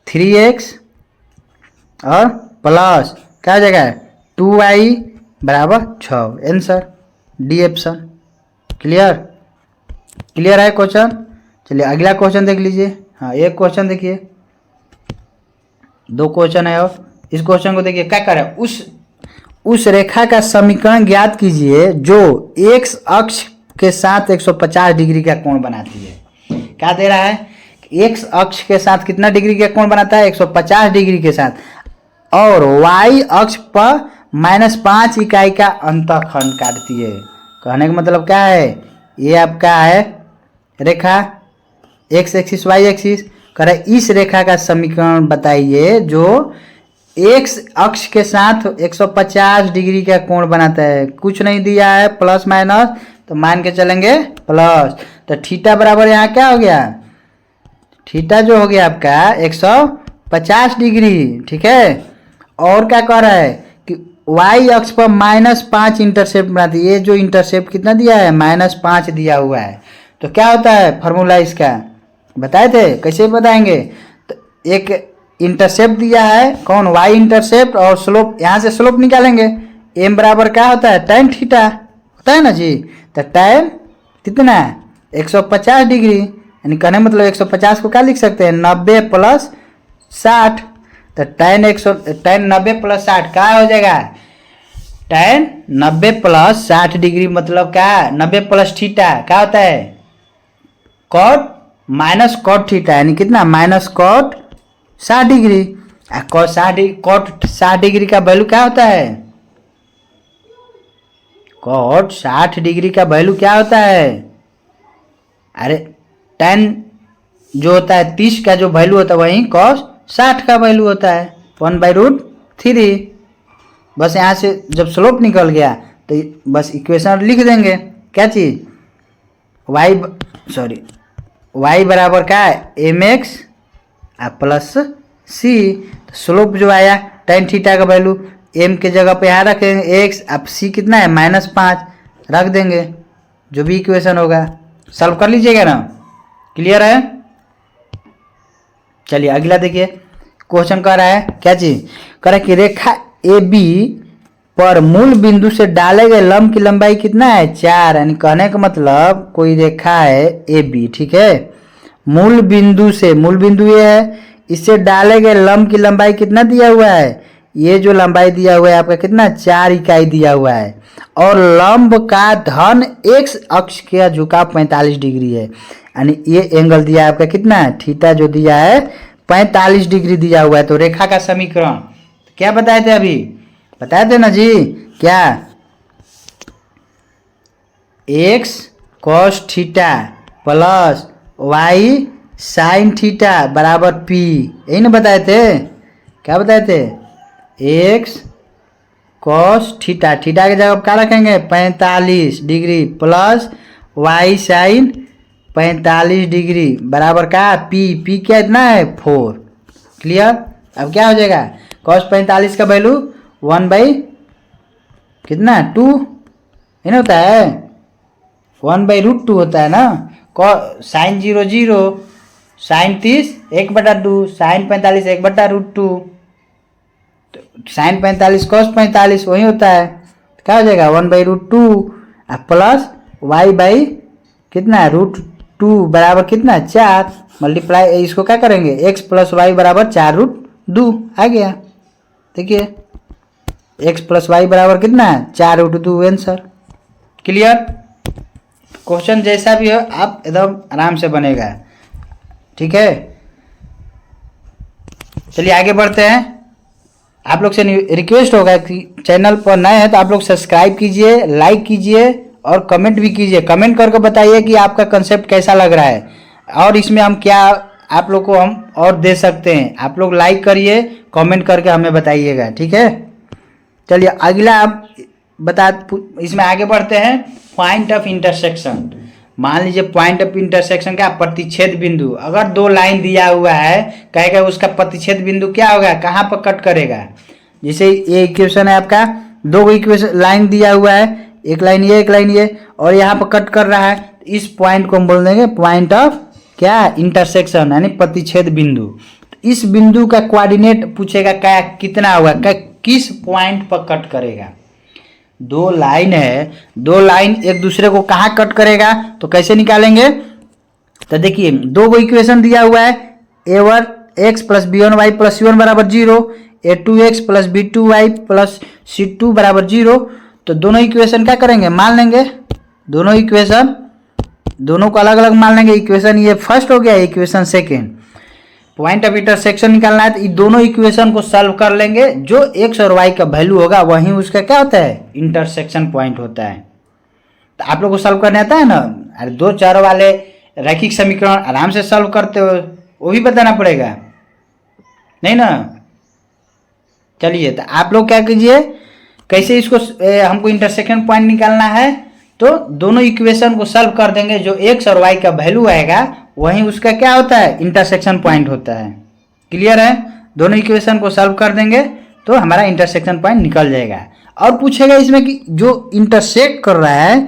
3x और प्लस क्या हो जाएगा 2y बराबर 6, answer D option. Clear, clear है क्वेश्चन। चलिए अगला क्वेश्चन देख लीजिए। हाँ एक क्वेश्चन देखिए, 2 क्वेश्चन है और इस क्वेश्चन को देखिए क्या कर रहा है, उस रेखा का समीकरण ज्ञात कीजिए जो एक्स अक्ष के साथ 150 डिग्री का कोण बनाती है। क्या दे रहा है, एक्स अक्ष के साथ कितना डिग्री का कोण बनाता है, 150 डिग्री के साथ, और वाई अक्ष पर -5 इकाई का अंतःखंड काटती है। कहने का मतलब क्या है, ये आपका है रेखा एक्स एक्सिस वाई एक्सिस, कह रहा है इस रेखा का समीकरण बताइए जो एक्स अक्ष के साथ 150 डिग्री का कोण बनाता है। कुछ नहीं दिया है, प्लस माइनस, तो मान के चलेंगे प्लस। तो थीटा बराबर यहाँ क्या हो गया, थीटा जो हो गया आपका 150 डिग्री। ठीक है, और क्या कह रहा है कि वाई अक्ष पर -5 इंटरसेप्ट बनाती है। ये जो इंटरसेप्ट कितना दिया है, -5 दिया हुआ है। तो क्या होता है फॉर्मूला इसका, बताए थे, कैसे बताएंगे। तो एक इंटरसेप्ट दिया है, कौन, वाई इंटरसेप्ट, और स्लोप, यहाँ से स्लोप निकालेंगे। एम बराबर क्या होता है, tan थीटा होता है ना जी। तो tan कितना है, 150 डिग्री, यानी कहने मतलब 150 को क्या लिख सकते हैं, 90 + 60। तो tan 90 + 60 क्या हो जाएगा, tan 90 + 60 डिग्री मतलब क्या, 90 + थीटा क्या होता है, cot -cot थीटा, यानी कितना, -cot 60 डिग्री। cot 60 डिग्री का वैल्यू क्या होता है, cot 60 डिग्री का वैल्यू क्या होता है, अरे tan जो होता है 30 का जो वैल्यू होता है वही cos 60 का वैल्यू होता है, 1/√3। बस यहाँ से जब स्लोप निकल गया तो बस इक्वेशन लिख देंगे, क्या चीज, y बराबर क्या है, mx प्लस c। स्लोप जो आया tan थीटा का वैल्यू m के जगह पे यहाँ रखेंगे x, अब c कितना है, -5 रख देंगे, जो भी इक्वेशन होगा सॉल्व कर लीजिएगा ना। क्लियर है। चलिए अगला देखिए, क्वेश्चन कह रहा है क्या चीज, कह रहा है कि रेखा ए बी पर मूल बिंदु से डाले गए लंब की लंबाई कितना है, 4। यानी कहने का मतलब कोई रेखा है ए बी, ठीक है, मूल बिंदु से, मूल बिंदु ये है, इससे डाले गए लंब की लंबाई कितना दिया हुआ है, ये जो लंबाई दिया हुआ है आपका कितना, 4 इकाई दिया हुआ है, और लंब का धन एक्स अक्ष का झुकाव 45 डिग्री है। यानी ये एंगल दिया है आपका कितना, थीटा जो दिया है 45 डिग्री दिया हुआ है। तो रेखा का समीकरण क्या बताए थे, अभी बताए थे ना जी, क्या, x cos theta plus y sin theta बराबर p, यही ना बताए थे, क्या बताए थे, x cos थीटा, थीटा की जगह क्या रखेंगे, 45 degree plus y sin 45 degree बराबर क्या, p क्या इतना है, 4। क्लियर। अब क्या हो जाएगा, cos 45 का वैल्यू 1/2 है ना, होता है 1/√2 होता है ना। sin 0 0, sin 30 1/2, sin 45 1/√2, sin 45 cos 45 वही होता है, क्या हो जाएगा 1/√2 प्लस y बाई कितना है √2 बराबर कितना 4, मल्टीप्लाई इसको क्या करेंगे, x + y बराबर 4√2 आ गया। देखिए x + y बराबर कितना है, 4√2 आंसर। क्लियर। क्वेश्चन जैसा भी हो आप एकदम आराम से बनेगा, ठीक है। चलिए आगे बढ़ते हैं। आप लोग से रिक्वेस्ट होगा कि चैनल पर नए हैं तो आप लोग सब्सक्राइब कीजिए, लाइक कीजिए और कमेंट भी कीजिए। कमेंट करके बताइए कि आपका कंसेप्ट कैसा लग रहा है और इसमें हम क्या आप लोग को हम और दे सकते हैं। आप लोग लाइक करिए, कमेंट करके हमें बताइएगा, ठीक है। चलिए अगला आप इसमें आगे बढ़ते हैं। पॉइंट ऑफ इंटरसेक्शन, मान लीजिए पॉइंट ऑफ इंटरसेक्शन क्या, प्रतिच्छेद बिंदु। अगर दो लाइन दिया हुआ है, कहेगा उसका प्रतिच्छेद बिंदु क्या होगा, कहाँ पर कट करेगा। जैसे ये इक्वेशन है आपका, दो इक्वेशन लाइन दिया हुआ है, एक लाइन ये एक लाइन ये, और यहाँ पर कट कर रहा है, इस पॉइंट को हम बोल देंगे पॉइंट ऑफ क्या, इंटरसेक्शन, यानी प्रतिच्छेद बिंदु। इस बिंदु का कोऑर्डिनेट पूछेगा क्या, कितना होगा, क्या किस पॉइंट पर कट करेगा। दो लाइन है, दो लाइन एक दूसरे को कहाँ कट करेगा, तो कैसे निकालेंगे। तो देखिए दो गो इक्वेशन दिया हुआ है, a1 x + b1 y + c1 = 0, a2 x + b2 y + c2 = 0। तो दोनों इक्वेशन क्या करेंगे, मान लेंगे। दोनों इक्वेशन दोनों को अलग अलग मान लेंगे। इक्वेशन ये फर्स्ट हो गया, equation second. Point of intersection निकालना है तो ये दोनों इक्वेशन को सॉल्व कर लेंगे। जो x और y का वैल्यू होगा वहीं उसका क्या होता है, इंटरसेक्शन पॉइंट होता है। तो आप लोग को सॉल्व करने आता है ना। अरे दो चार वाले रैखिक समीकरण आराम से सॉल्व करते हो, वो भी बताना पड़ेगा नहीं ना। चलिए तो आप लोग क्या कीजिए, कैसे इसको हमको इंटरसेक्शन पॉइंट निकालना है, तो दोनों इक्वेशन को सॉल्व कर देंगे, जो एक्स और वाई का वैल्यू आएगा वहीं उसका क्या होता है, इंटरसेक्शन पॉइंट होता है। क्लियर है? दोनों इक्वेशन को सॉल्व कर देंगे तो हमारा इंटरसेक्शन पॉइंट निकल जाएगा। और पूछेगा इसमें कि जो इंटरसेक्ट कर रहा है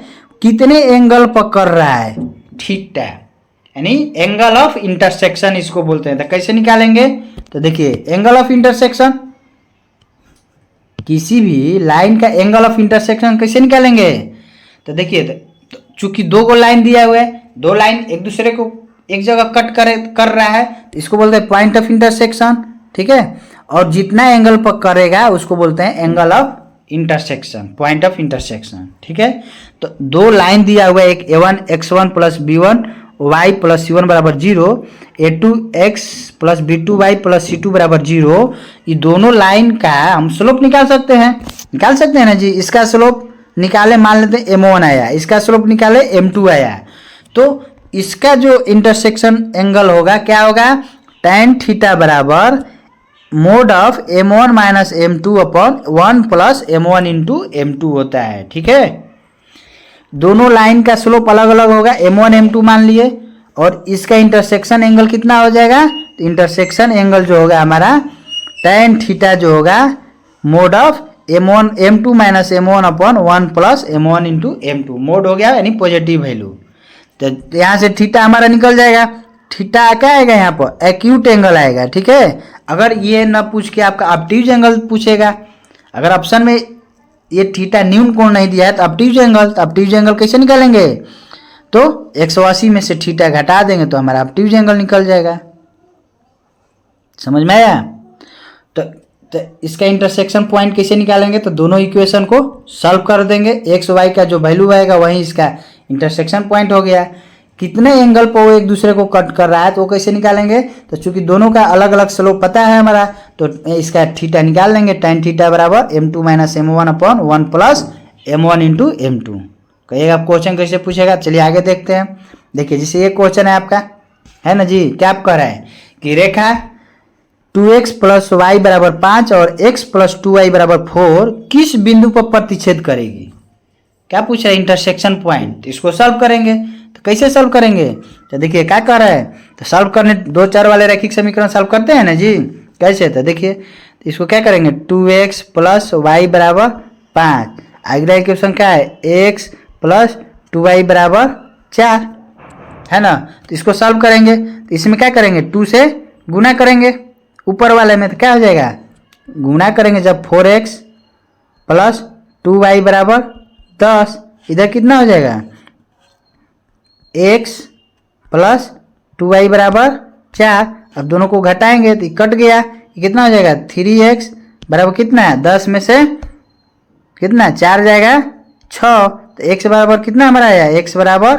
कितने एंगल पर कर रहा है, थीटा, यानी एंगल ऑफ इंटरसेक्शन इसको बोलते हैं। तो कैसे निकालेंगे, तो देखिए एंगल ऑफ इंटरसेक्शन, किसी भी लाइन का एंगल ऑफ इंटरसेक्शन कैसे निकालेंगे, तो देखिए तो चूंकि दो को लाइन दिया हुआ है, दो लाइन एक दूसरे को एक जगह कट कर रहा है, तो इसको बोलते हैं पॉइंट ऑफ इंटरसेक्शन। ठीक है, और जितना एंगल पर करेगा उसको बोलते हैं angle of intersection, point of intersection. ठीक है, तो दो लाइन दिया हुआ है, एक a1 x1 plus b1 y plus c1 बराबर 0, a2 x plus b2 y plus c2 बराबर 0। ये दोनों लाइन का हम स्लोप निकाल सकते हैं ना जी। इसका स्लोप निकाले, मान लेते हैं m1 आया, इसका स्लोप निकाले m2 आया, तो इसका जो इंटरसेक्शन एंगल होगा क्या होगा, tan थीटा बराबर mode of m1 minus m2 upon 1 plus m1 into m2 होता है। ठीक है, दोनों लाइन का स्लोप अलग अलग होगा, m1 m2 मान लिए, और इसका इंटरसेक्शन एंगल कितना हो जाएगा, तो इंटरसेक्शन एंगल जो होगा हमारा tan थीटा जो होगा mode of m1 m2 minus m1 upon 1 plus m1 into m2, mode हो गया यानी पॉजिटिव वैल्यू। तो यहाँ से थीटा हमारा निकल जाएगा, थीटा क्या आएगा यहाँ पर, एक्यूट एंगल आएगा। ठीक है, अगर ये ना पूछ के आपका ऑब्ट्यूज एंगल पूछेगा, अगर ऑप्शन में ये थीटा न्यून कोण नहीं दिया है तो ऑब्ट्यूज एंगल, तो ऑब्ट्यूज एंगल कैसे निकालेंगे, तो 180 में से थीटा घटा देंगे तो हमारा ऑब्ट्यूज एंगल निकल जाएगा। समझ में आया? तो इसका इंटरसेक्शन पॉइंट कैसे निकालेंगे, तो दोनों इक्वेशन को सॉल्व कर देंगे, एक्स वाई का जो वैल्यू आएगा वहीं इसका इंटरसेक्शन पॉइंट हो गया। कितने एंगल पर वो एक दूसरे को कट कर रहा है तो वो कैसे निकालेंगे, तो चूंकि दोनों का अलग अलग स्लोप पता है हमारा, तो इसका थीटा निकाल लेंगे, tan थीटा बराबर m2 minus m1 upon 1 plus m1 into m2। कहिएगा आप क्वेश्चन कैसे पूछेगा, चलिए आगे देखते हैं। देखिए जैसे ये क्वेश्चन है आपका, है ना जी, क्या आप कह रहा है कि रेखा 2x प्लस वाई बराबर 5 और x प्लस 2y बराबर 4 किस बिंदु पर प्रतिच्छेद करेगी, क्या पूछ रहा है, इंटरसेक्शन पॉइंट। इसको सॉल्व करेंगे, तो कैसे सॉल्व करेंगे, तो देखिए क्या कर रहा है, तो सॉल्व करने दो चर वाले रैखिक समीकरण सॉल्व करते हैं ना जी, कैसे, तो देखिए तो इसको क्या करेंगे, 2x प्लस वाई बराबर 5, अगला इक्वेशन क्या है, x प्लस 2y बराबर 4, है ना। तो इसको सॉल्व करेंगे, तो इसमें क्या करेंगे, 2 से गुना करेंगे, ऊपर वाले में तो क्या हो जाएगा, गुना करेंगे जब 4x प्लस 2y बराबर 10, इधर कितना हो जाएगा, x प्लस 2y बराबर 4। अब दोनों को घटाएंगे तो कट गया, ये कितना हो जाएगा, 3x बराबर कितना है, 10 में से कितना 4 जाएगा 6, तो x बराबर कितना हमारा आया, x बराबर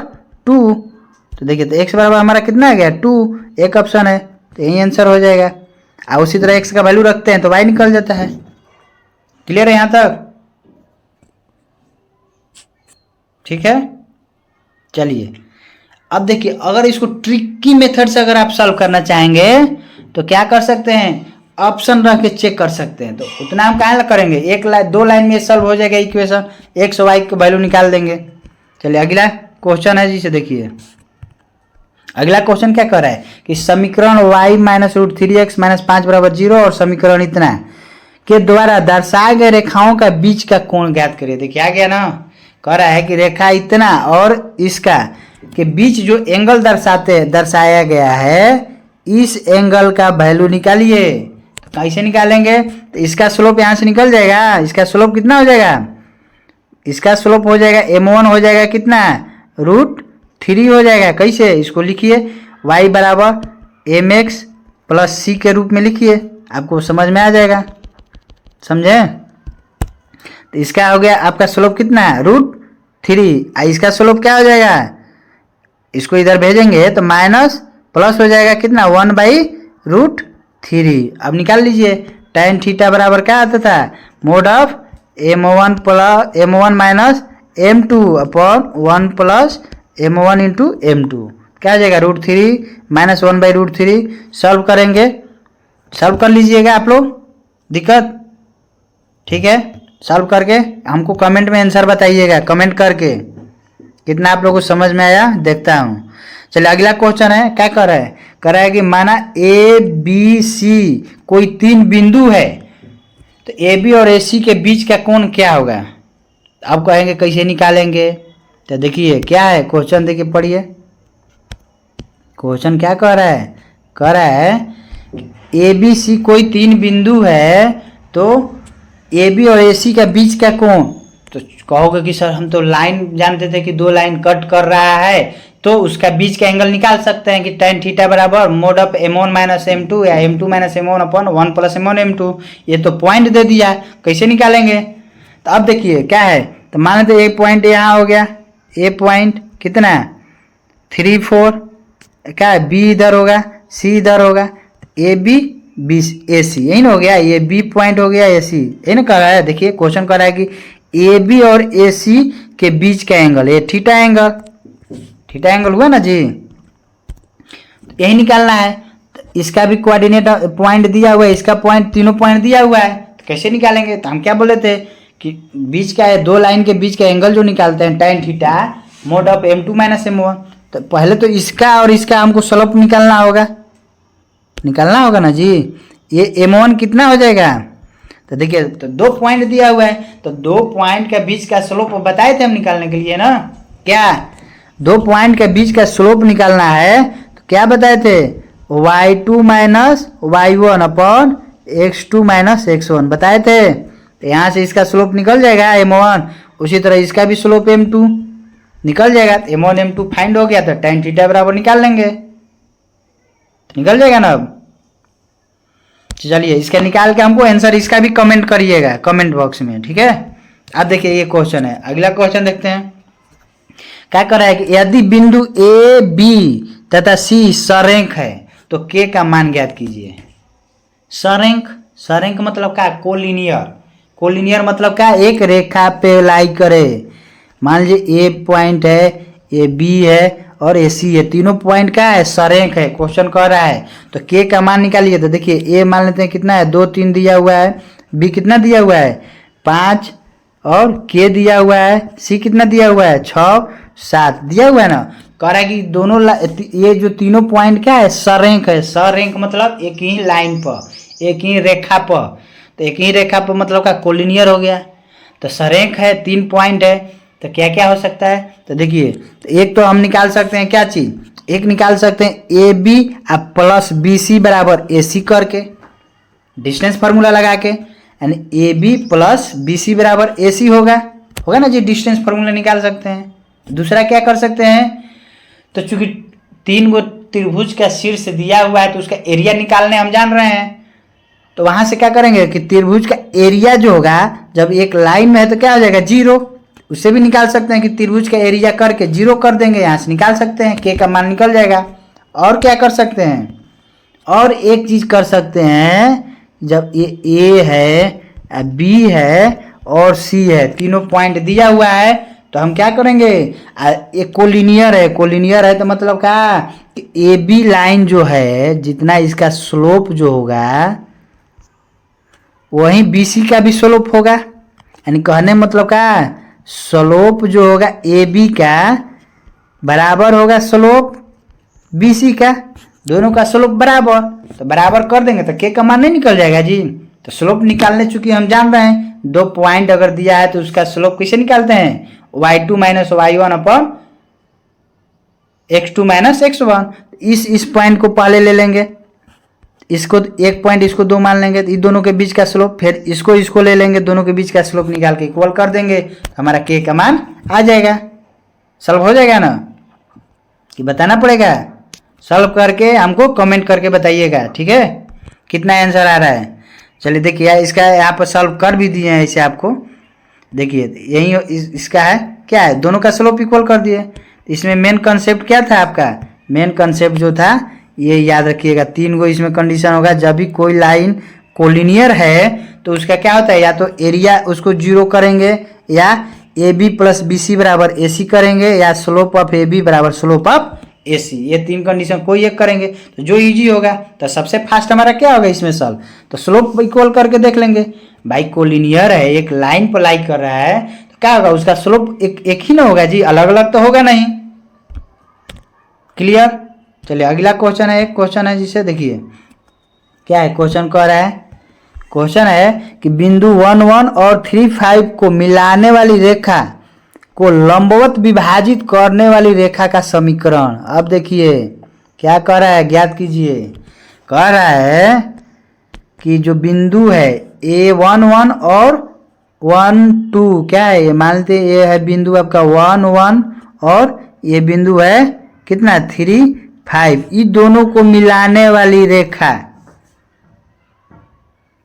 2। तो देखिए तो x बराबर हमारा कितना आ गया 2, एक ऑप्शन है, तो यही आंसर हो जाएगा। और उसी तरह x का वैल्यू रखते हैं तो y निकल जाता है। क्लियर है यहाँ तक? ठीक है, चलिए अब देखिए, अगर इसको ट्रिकी मेथड से अगर आप सॉल्व करना चाहेंगे तो क्या कर सकते हैं, ऑप्शन रख के चेक कर सकते हैं। तो उतना हम कहाँ करेंगे, एक लाइन दो लाइन में सॉल्व हो जाएगा इक्वेशन, एक्स वाई का वैल्यू निकाल देंगे। चलिए अगला क्वेश्चन है जिसे देखिए, अगला क्वेश्चन क्या कर रहा है कि समीकरण y minus root 3x minus 5 बराबर 0 और समीकरण इतना के द्वारा दर्शाए गए रेखाओं का बीच का कोण ज्ञात करिए। देखिए आ गया ना, कह रहा है कि रेखा इतना और इसका के बीच जो एंगल दर्शाया गया है, इस एंगल का वैल्यू निकालिए। तो कैसे निकालेंगे, तो इसका स्लोप यहाँ से निकल जाएगा, इसका स्लोप कितना हो जाएगा, इसका स्लोप हो जाएगा m1 हो जाएगा कितना, √3 हो जाएगा। कैसे, इसको लिखिए y बराबर mx प्लस c के रूप में लिखिए, आपको समझ में आ जाएगा, समझे। तो इसका हो गया आपका स्लोप कितना है, √3, इसका स्लोप क्या हो जाएगा, इसको इधर भेजेंगे तो माइनस प्लस हो जाएगा कितना, 1/√3। अब निकाल लीजिए, tan थीटा बराबर क्या आता था, mode of m1 minus m2 upon 1 plus m1 into m2, क्या आ जाएगा √3 माइनस 1/√3। सॉल्व करेंगे, सॉल्व कर लीजिएगा आप लोग, दिक्कत ठीक है, सॉल्व करके हमको कमेंट में आंसर बताइएगा, कमेंट करके कितना आप लोगों को समझ में आया देखता हूँ। चलिए अगला क्वेश्चन है, क्या कर रहा है, कर रहा है कि माना ए बी सी कोई 3 बिंदु है, तो ए बी और ए सी के बीच का कोण क्या होगा। आप कहेंगे कैसे निकालेंगे, तो देखिए क्या है क्वेश्चन, देखिए पढ़िए क्वेश्चन क्या कह रहा है ए बी सी कोई 3 बिंदु है, तो ए बी और ए सी का बीच का कोण, तो कहोगे कि सर हम तो लाइन जानते थे कि 2 लाइन कट कर रहा है तो उसका बीच का एंगल निकाल सकते हैं कि tan थीटा बराबर mode of m1 minus m2 या m2 माइनस m1 अपन 1 प्लस m1 m2। ये तो पॉइंट दे दिया, कैसे निकालेंगे। तो अब देखिए क्या है, तो मान लेते ए पॉइंट यहाँ हो गया, ए पॉइंट कितना 3 4, क्या है बी इधर होगा, सी इधर होगा, ए बी बी ए सी, यही ना हो गया, ये बी पॉइंट हो गया, ए सी यही ना कर रहा है। देखिए क्वेश्चन कर रहा है कि ए बी और ए सी के बीच का एंगल, ये थीटा एंगल हुआ ना जी, यही निकालना है। तो इसका भी कोऑर्डिनेट पॉइंट दिया हुआ है, इसका पॉइंट, तीनों पॉइंट दिया हुआ है, तो कैसे निकालेंगे। तो हम क्या बोले थे कि बीच का है 2 लाइन के बीच का एंगल जो निकालते हैं tan theta mode of m2 minus m1। तो पहले तो इसका और इसका हमको स्लोप निकालना होगा ना जी। ये m1 कितना हो जाएगा, तो देखिए तो 2 पॉइंट दिया हुआ है, तो 2 पॉइंट के बीच का स्लोप बताए थे हम निकालने के लिए ना, क्या 2 पॉइंट के बीच का स्लोप निकालना है, तो क्या बताए थे y2 minus y1 upon x2 minus x1 बताए थे। तो यहाँ से इसका स्लोप निकल जाएगा m1, उसी तरह इसका भी स्लोप m2 निकल जाएगा। तो m1 m2 फाइंड हो गया, तो tan थीटा बराबर निकाल लेंगे, तो निकल जाएगा ना। अब चलिए इसका निकाल के हमको आंसर इसका भी कमेंट करिएगा कमेंट बॉक्स में, ठीक है। अब देखिए ये क्वेश्चन है, अगला क्वेश्चन देखते हैं क्या कर रहा है कि यदि बिंदु ए बी तथा सी सरेख है तो के का मान ज्ञात कीजिए। सरेख मतलब क्या, कोलिनियर मतलब क्या, एक रेखा पे लाई करे। मान लीजिए ए पॉइंट है, ए बी है और ए सी है, तीनों पॉइंट क्या है सरेख है, क्वेश्चन कह रहा है। तो के का मान निकालिए। तो देखिए ए मान लेते हैं कितना है 2 3 दिया हुआ है, बी कितना दिया हुआ है 5 और के दिया हुआ है, सी कितना दिया हुआ है 6 7 दिया हुआ है ना। कह रहा है कि दोनों ये जो तीनों पॉइंट क्या है सरेख मतलब एक ही लाइन पर, एक ही रेखा पर, तो एक ही रेखा पर मतलब का कोलिनियर हो गया। तो सरेख है 3 पॉइंट है, तो क्या क्या हो सकता है। तो देखिए तो एक तो हम निकाल सकते हैं क्या चीज, एक निकाल सकते हैं A B plus B C बराबर ए सी करके, डिस्टेंस फार्मूला लगा के, यानी A B plus B C बराबर ए सी होगा ना जी, डिस्टेंस फार्मूला निकाल सकते हैं। दूसरा क्या कर सकते हैं, तो चूंकि 3 गो त्रिभुज का शीर्ष दिया हुआ है तो उसका एरिया निकालने हम जान रहे हैं, तो वहां से क्या करेंगे कि त्रिभुज का एरिया जो होगा जब एक लाइन में है तो क्या हो जाएगा 0, उससे भी निकाल सकते हैं कि त्रिभुज का एरिया करके 0 कर देंगे, यहाँ से निकाल सकते हैं के का मान निकल जाएगा। और क्या कर सकते हैं, और एक चीज कर सकते हैं, जब ये ए है बी है और सी है, तीनों पॉइंट दिया हुआ है, तो हम क्या करेंगे, एक कोलिनियर है तो मतलब क्या कि ए बी लाइन जो है जितना इसका स्लोप जो होगा वहीं बी सी का भी स्लोप होगा, यानी कहने मतलब क्या स्लोप जो होगा ए बी का बराबर होगा स्लोप बी सी का, दोनों का स्लोप बराबर, तो बराबर कर देंगे तो के का मान नहीं निकल जाएगा जी। तो स्लोप निकालने चूंकि हम जान रहे हैं 2 पॉइंट अगर दिया है तो उसका स्लोप कैसे निकालते हैं y2 minus y1 upon x2 minus x1। इस पॉइंट को पहले ले लेंगे, इसको एक पॉइंट इसको 2 मान लेंगे, तो इन दोनों के बीच का स्लोप, फिर इसको ले लेंगे, दोनों के बीच का स्लोप निकाल के इक्वल कर देंगे, तो हमारा के का मान आ जाएगा। सॉल्व हो जाएगा ना, कि बताना पड़ेगा, सॉल्व करके हमको कमेंट करके बताइएगा, ठीक है कितना आंसर आ रहा है। चलिए देखिए इसका यहाँ पर सॉल्व कर भी दिए हैं इसे आपको, देखिए यही इसका है क्या है, दोनों का स्लोप इक्वल कर दिए। इसमें मेन कंसेप्ट क्या था आपका, मेन कंसेप्ट जो था ये याद रखिएगा, 3 गो इसमें कंडीशन होगा, जब भी कोई लाइन कोलिनियर है तो उसका क्या होता है, या तो एरिया उसको 0 करेंगे, या A B plus B C बराबर ए सी करेंगे, या स्लोप ऑफ ए बी बराबर स्लोप ऑफ ए सी, ये 3 कंडीशन कोई एक करेंगे तो जो इजी होगा। तो सबसे फास्ट हमारा क्या होगा इसमें सॉल्व, तो स्लोप इक्वल करके देख लेंगे, भाई कोलिनियर है, एक लाइन पर लाई कर रहा है, तो क्या होगा, उसका स्लोप एक ही ना होगा जी, अलग अलग तो होगा नहीं। क्लियर। चलिए अगला क्वेश्चन है, एक क्वेश्चन है जिसे देखिए क्या है, क्वेश्चन कह रहा है, क्वेश्चन है कि बिंदु 1 1 और 3 5 को मिलाने वाली रेखा को लंबवत विभाजित करने वाली रेखा का समीकरण। अब देखिए क्या कह रहा है, ज्ञात कीजिए। कह रहा है कि जो बिंदु है A1 1 और 1 2, क्या है ये, मान लेते ये है बिंदु आपका 1 1 और ये बिंदु है कितना 3 5, ये दोनों को मिलाने वाली रेखा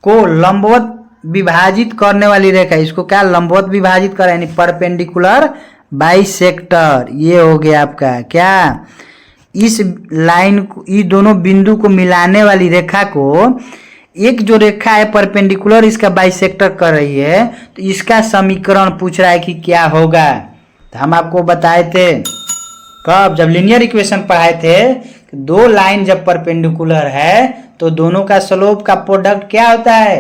को लंबवत विभाजित करने वाली रेखा, इसको क्या लंबवत विभाजित कर, यानी परपेंडिकुलर बाइसेक्टर। ये हो गया आपका क्या, इस लाइन को, ये दोनों बिंदु को मिलाने वाली रेखा को, एक जो रेखा है परपेंडिकुलर इसका बाइसेक्टर कर रही है, तो इसका समीकरण पूछ रहा है कि क्या होगा। तो हम आपको बताए थे कब, जब लीनियर इक्वेशन पढ़ाए थे, दो लाइन जब परपेंडिकुलर है तो दोनों का स्लोप का प्रोडक्ट क्या होता है,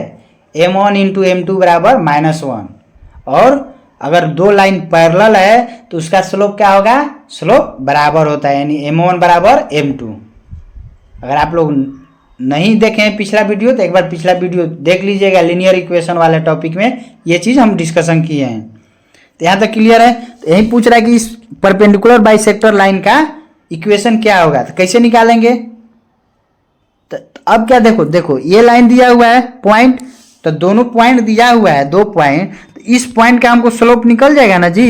m1 इंटू m2 बराबर -1, और अगर दो लाइन पैरेलल है तो उसका स्लोप क्या होगा, स्लोप बराबर होता है, यानी m1 बराबर m2। अगर आप लोग नहीं देखें पिछला वीडियो तो एक बार पिछला वीडियो देख लीजिएगा, लीनियर इक्वेशन वाले टॉपिक में ये चीज़ हम डिस्कशन किए हैं। तो यहाँ तक क्लियर है। तो यही पूछ रहा है कि इस परपेंडिकुलर बाइसेक्टर लाइन का इक्वेशन क्या होगा, तो कैसे निकालेंगे। तो अब क्या, देखो ये लाइन दिया हुआ है पॉइंट, तो दोनों पॉइंट दिया हुआ है, दो पॉइंट, तो इस पॉइंट का हमको स्लोप निकल जाएगा ना जी,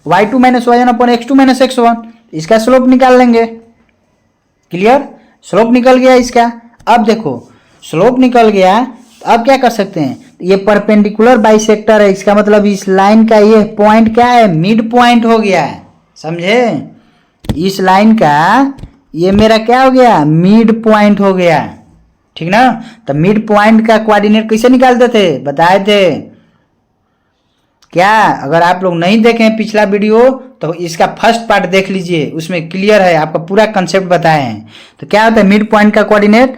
y2 - y1 upon x2 - x1, इसका स्लोप निकाल लेंगे। क्लियर, स्लोप निकल गया इसका। अब देखो स्लोप निकल गया, तो अब क्या कर सकते हैं, ये परपेंडिकुलर बाइसेक्टर है, इसका मतलब इस लाइन का ये पॉइंट क्या है, मिड पॉइंट हो गया है, समझे। इस लाइन का ये मेरा क्या हो गया, मिड पॉइंट हो गया, ठीक ना। तो मिड पॉइंट का कोऑर्डिनेट कैसे निकालते थे, बताए थे क्या। अगर आप लोग नहीं देखें पिछला वीडियो तो इसका फर्स्ट पार्ट देख लीजिए, उसमें क्लियर है, आपका पूरा कंसेप्ट बताए हैं। तो क्या होता है मिड पॉइंट का कोऑर्डिनेट,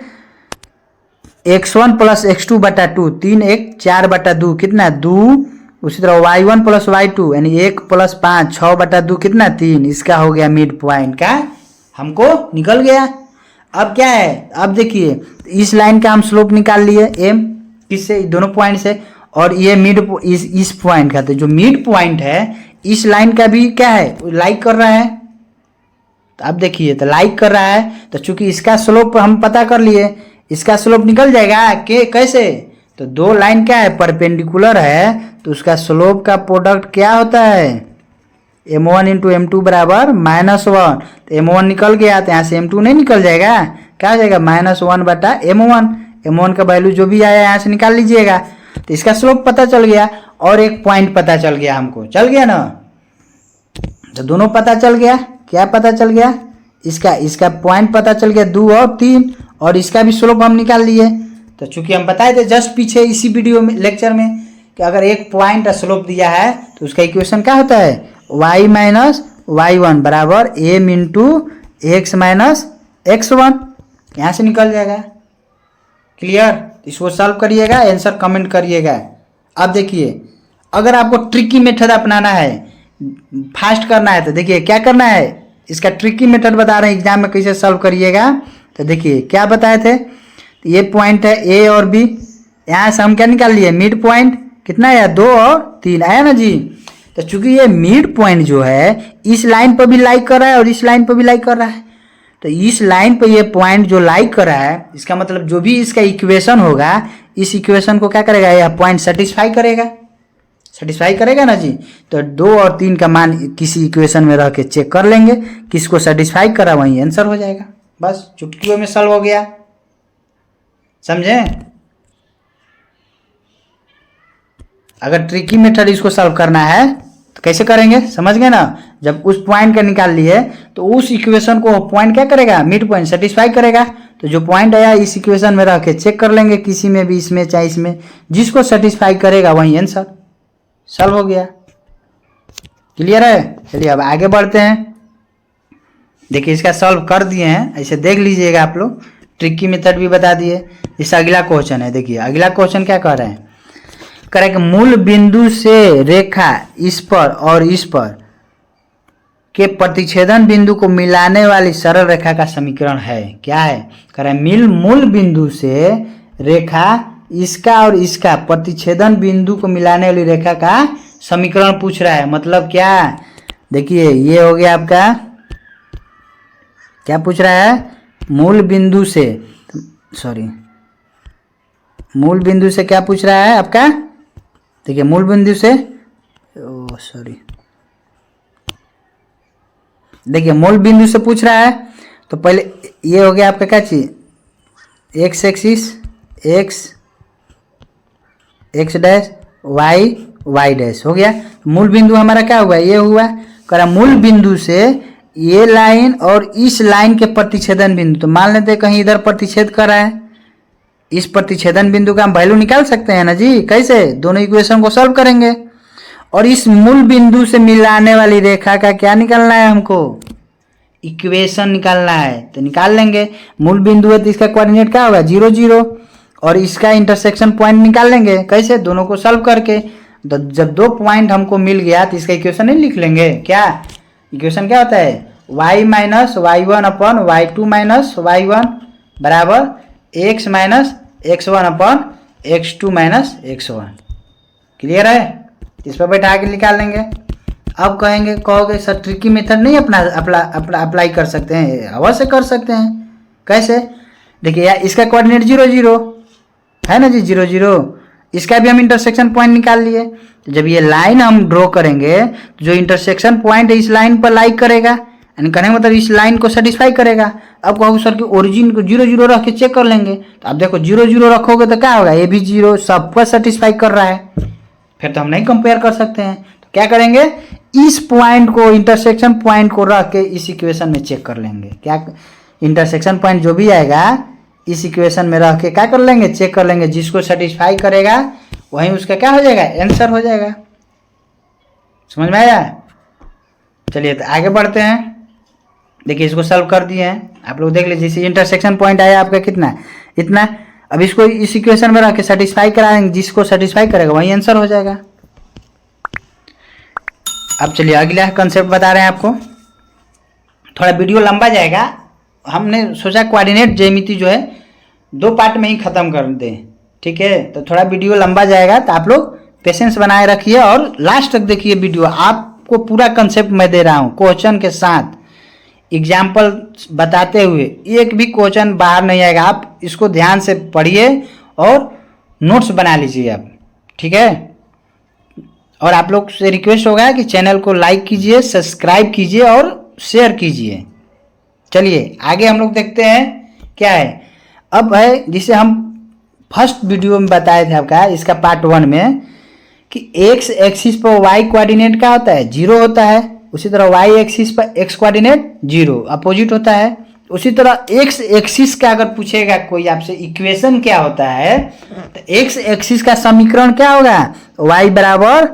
x1 + x2 बटा 2, 3 1 4 बटा 2 कितना 2, उसी तरह y1 + y2 यानी 1 + 5 6 बटा 2 कितना 3, इसका हो गया मिड पॉइंट का हमको निकल गया। अब क्या है, अब देखिए इस लाइन का हम स्लोप निकाल लिए m, किससे, दोनों पॉइंट से, और ये मिड इस पॉइंट का, तो जो मिड पॉइंट है इस लाइन का भी क्या है, लाइक कर रहा है। तो अब देखिए तो लाइक कर रहा है, तो चूंकि इसका स्लोप हम पता कर लिए, इसका स्लोप निकल जाएगा कि कैसे, तो दो लाइन क्या है परपेंडिकुलर है, तो उसका स्लोप का प्रोडक्ट क्या होता है, m1 इंटू m2 बराबर -1। तो m1 निकल गया, तो यहाँ से m2 नहीं निकल जाएगा, क्या हो जाएगा -1 बटा m1, m1 का वैल्यू जो भी आया यहाँ से निकाल लीजिएगा। तो इसका स्लोप पता चल गया, और एक पॉइंट पता चल गया हमको, चल गया ना। तो दोनों पता चल गया, क्या पता चल गया, इसका पॉइंट पता चल गया 2 और 3, और इसका भी स्लोप हम निकाल लिए। तो चूंकि हम बताए थे जस्ट पीछे इसी वीडियो में, लेक्चर में, कि अगर एक पॉइंट स्लोप दिया है तो उसका इक्वेशन क्या होता है, y - y1 बराबर m इंटू x - x1, यहाँ से निकल जाएगा। क्लियर, इसको सॉल्व करिएगा, आंसर कमेंट करिएगा। अब देखिए अगर आपको ट्रिकी मेथड अपनाना है, फास्ट करना है, तो देखिए क्या करना है, इसका ट्रिकी मेथड बता रहे हैं एग्जाम में कैसे सॉल्व करिएगा। तो देखिए क्या बताए थे, तो ये पॉइंट है ए और बी, यहाँ से हम क्या निकाल लिए, मिड पॉइंट कितना आया 2 और 3 आया ना जी। तो चूंकि ये मिड पॉइंट जो है इस लाइन पर भी लाइक कर रहा है और इस लाइन पर भी लाइक कर रहा है, तो इस लाइन पर ये पॉइंट जो लाइक कर रहा है, इसका मतलब जो भी इसका इक्वेशन होगा, इस इक्वेशन को क्या करेगा, यह पॉइंट सेटिस्फाई करेगा ना जी। तो 2 और 3 का मान किसी इक्वेशन में रह के चेक कर लेंगे, किसको सेटिस्फाई करा वही आंसर हो जाएगा, बस चुटकियों में सॉल्व हो गया, समझे। अगर ट्रिकी मेथड इसको सॉल्व करना है तो कैसे करेंगे, समझ गए ना। जब उस पॉइंट का निकाल लिए तो उस इक्वेशन को पॉइंट क्या करेगा, मिड पॉइंट सेटिस्फाई करेगा। तो जो पॉइंट आया इस इक्वेशन में रख के चेक कर लेंगे, किसी में भी, इसमें चाहे इसमें, जिसको सेटिस्फाई करेगा वही आंसर, सॉल्व हो गया। क्लियर है। चलिए अब आगे बढ़ते हैं। देखिए इसका सॉल्व कर दिए हैं, ऐसे देख लीजिएगा आप लोग, ट्रिकी मेथड भी बता दिए। इस अगला क्वेश्चन है, देखिए अगला क्वेश्चन क्या कह रहे हैं, करेक्ट, मूल बिंदु से रेखा इस पर और इस पर के प्रतिच्छेदन बिंदु को मिलाने वाली सरल रेखा का समीकरण है। क्या है? करें मूल बिंदु से रेखा इसका और इसका प्रतिच्छेदन बिंदु को मिलाने वाली रेखा का समीकरण पूछ रहा है। मतलब क्या? देखिए ये हो गया आपका, क्या पूछ रहा है? मूल बिंदु से, सॉरी मूल बिंदु से क्या पूछ रहा है आपका? देखिए मूल बिंदु से, सॉरी देखिए मूल बिंदु से पूछ रहा है। तो पहले ये हो गया आपका क्या चीज, x axis, x dash, y dash हो गया। मूल बिंदु हमारा क्या हुआ? ये हुआ। करा मूल बिंदु से ये लाइन और इस लाइन के प्रतिच्छेदन बिंदु, तो मान लेते हैं कहीं इधर प्रतिच्छेद कर रहा है, इस प्रतिच्छेदन बिंदु का हम वैल्यू निकाल सकते हैं ना जी। कैसे? दोनों इक्वेशन को सॉल्व करेंगे और इस मूल बिंदु से मिलाने वाली रेखा का क्या निकालना है हमको? इक्वेशन निकालना है। तो निकाल लेंगे। मूल बिंदु है तो इसका कोऑर्डिनेट क्या होगा? 0 0, और इसका इंटरसेक्शन पॉइंट निकाल लेंगे। कैसे? दोनों को सॉल्व करके। तो जब दो पॉइंट हमको मिल गया तो इसका इक्वेशन नहीं लिख लेंगे क्या? इक्वेशन क्या होता है? y माइनस y1 अपन y2 माइनस y1 बराबर x माइनस x1 अपन x2 माइनस x1। क्लियर है? इस पर बैठा के निकाल लेंगे। अब कहोगे सर ट्रिकी मेथड नहीं अप्लाई कर सकते हैं? अवश्य कर सकते हैं। कैसे? देखिए यार, इसका कोऑर्डिनेट 0 0 है ना जी, 0 0। इसका भी हम इंटरसेक्शन पॉइंट निकाल लिए। तो जब ये लाइन हम ड्रॉ करेंगे तो जो इंटरसेक्शन पॉइंट है इस लाइन पर लाई करेगा, यानी कहने मतलब इस लाइन को सेटिस्फाई करेगा। अब कहो सर कि ओरिजिन को 0 0 रख के चेक कर लेंगे। तो अब देखो 0 0 रखोगे तो क्या होगा? ये भी 0 सबको सेटिस्फाई कर रहा है, फिर तो हम नहीं कंपेयर कर सकते हैं। तो क्या करेंगे? इस पॉइंट को, इंटरसेक्शन पॉइंट को रख के इस इक्वेशन में चेक कर लेंगे। क्या? इंटरसेक्शन पॉइंट जो भी आएगा इस इक्वेशन में रख के क्या कर लेंगे? चेक कर लेंगे। जिसको सेटिस्फाई करेगा वहीं उसका क्या हो जाएगा? आंसर हो जाएगा। समझ में आया? चलिए तो आगे बढ़ते हैं। देखिए इसको सॉल्व कर दिए हैं आप लोग, देख लीजिए। जैसे इंटरसेक्शन पॉइंट आया आपका कितना? इतना। अब इसको इस इक्वेशन में रख के सेटिस्फाई कराएंगे, जिसको सेटिस्फाई करेगा वही आंसर हो जाएगा। अब चलिए अगला कंसेप्ट बता रहे हैं आपको। थोड़ा वीडियो लंबा जाएगा, हमने सोचा कोऑर्डिनेट ज्यामिति जो है 2 पार्ट में ही खत्म कर दें, ठीक है? तो थोड़ा वीडियो लंबा जाएगा, तो आप लोग पेशेंस बनाए रखिए और लास्ट तक देखिए वीडियो। आपको पूरा कंसेप्ट मैं दे रहा हूँ क्वेश्चन के साथ, एग्जाम्पल बताते हुए। एक भी क्वेश्चन बाहर नहीं आएगा। आप इसको ध्यान से पढ़िए और नोट्स बना लीजिए आप, ठीक है? और आप लोग से रिक्वेस्ट होगा कि चैनल को लाइक कीजिए, सब्सक्राइब कीजिए और शेयर कीजिए। चलिए आगे हम लोग देखते हैं क्या है। अब है जिसे हम फर्स्ट वीडियो में बताए थे आपका, इसका पार्ट 1 में, कि एक्स एक्सिस पर वाई कोऑर्डिनेट क्या होता है? 0 होता है। उसी तरह वाई एक्सिस पर एक्स कोऑर्डिनेट 0 अपोजिट होता है। उसी तरह एक्स एक्सिस का अगर पूछेगा कोई आपसे इक्वेशन क्या होता है, तो एक्स एक्सिस का समीकरण क्या होगा? वाई बराबर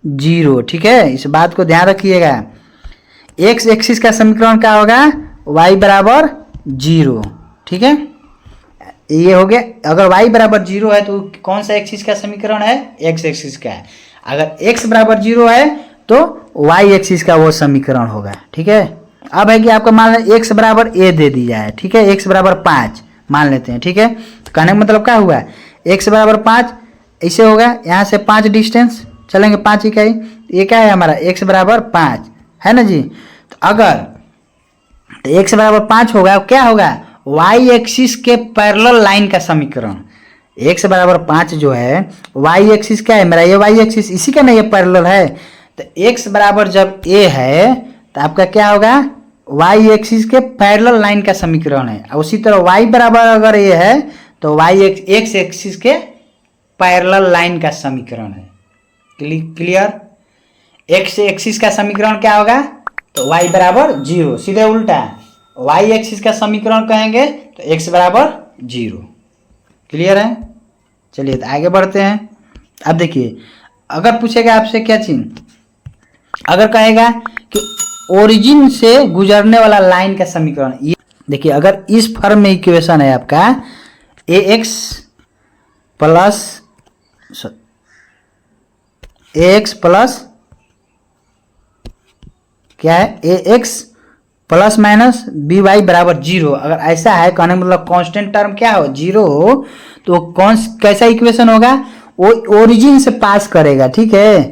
0, ठीक है? इस बात को ध्यान रखिएगा। एक्स एक्सिस का समीकरण क्या होगा? वाई बराबर 0, ठीक है? ये हो गया। अगर y बराबर 0 है तो कौन सा एक्सिस का समीकरण है? एक्स एक्सिस का है। अगर x बराबर 0 है तो y एक्सिस का वो समीकरण होगा, ठीक है? अब है कि आपको मान लें x बराबर a दे दिया है, ठीक है? x बराबर 5 मान लेते हैं, ठीक है? तो कहने का मतलब क्या हुआ? x बराबर 5 ऐसे होगा, यहाँ से 5 डिस्टेंस चलेंगे, 5 इकाई। ये क्या है हमारा? x बराबर 5 है ना जी। तो अगर x बराबर 5 होगा, क्या होगा? y एक्सिस के पैरेलल लाइन का समीकरण। x बराबर 5 जो है, y एक्सिस क्या है मेरा? ये y एक्सिस, इसी का ना ये पैरेलल है। तो x बराबर जब a है तो आपका क्या होगा? y एक्सिस के पैरेलल लाइन का समीकरण है। और उसी तरह y बराबर अगर a है तो y x एक्सिस के पैरेलल लाइन का समीकरण है। क्लियर? x एक्सिस का समीकरण क्या होगा? तो y बराबर 0, सीधे उल्टा y एक्सिस का समीकरण कहेंगे तो x बराबर 0। क्लियर है? चलिए तो आगे बढ़ते हैं। अब देखिए अगर पूछेगा आपसे क्या चीज, अगर कहेगा कि ओरिजिन से गुजरने वाला लाइन का समीकरण, ये देखिए अगर इस फॉर्म में इक्वेशन है आपका ax प्लस एक्स प्लस क्या है, a x plus minus b y बराबर जीरो। अगर ऐसा है कहने मतलब कांस्टेंट टर्म क्या हो, जीरो हो, तो कौन कैसा इक्वेशन होगा, वो ओरिजिन से पास करेगा। ठीक है,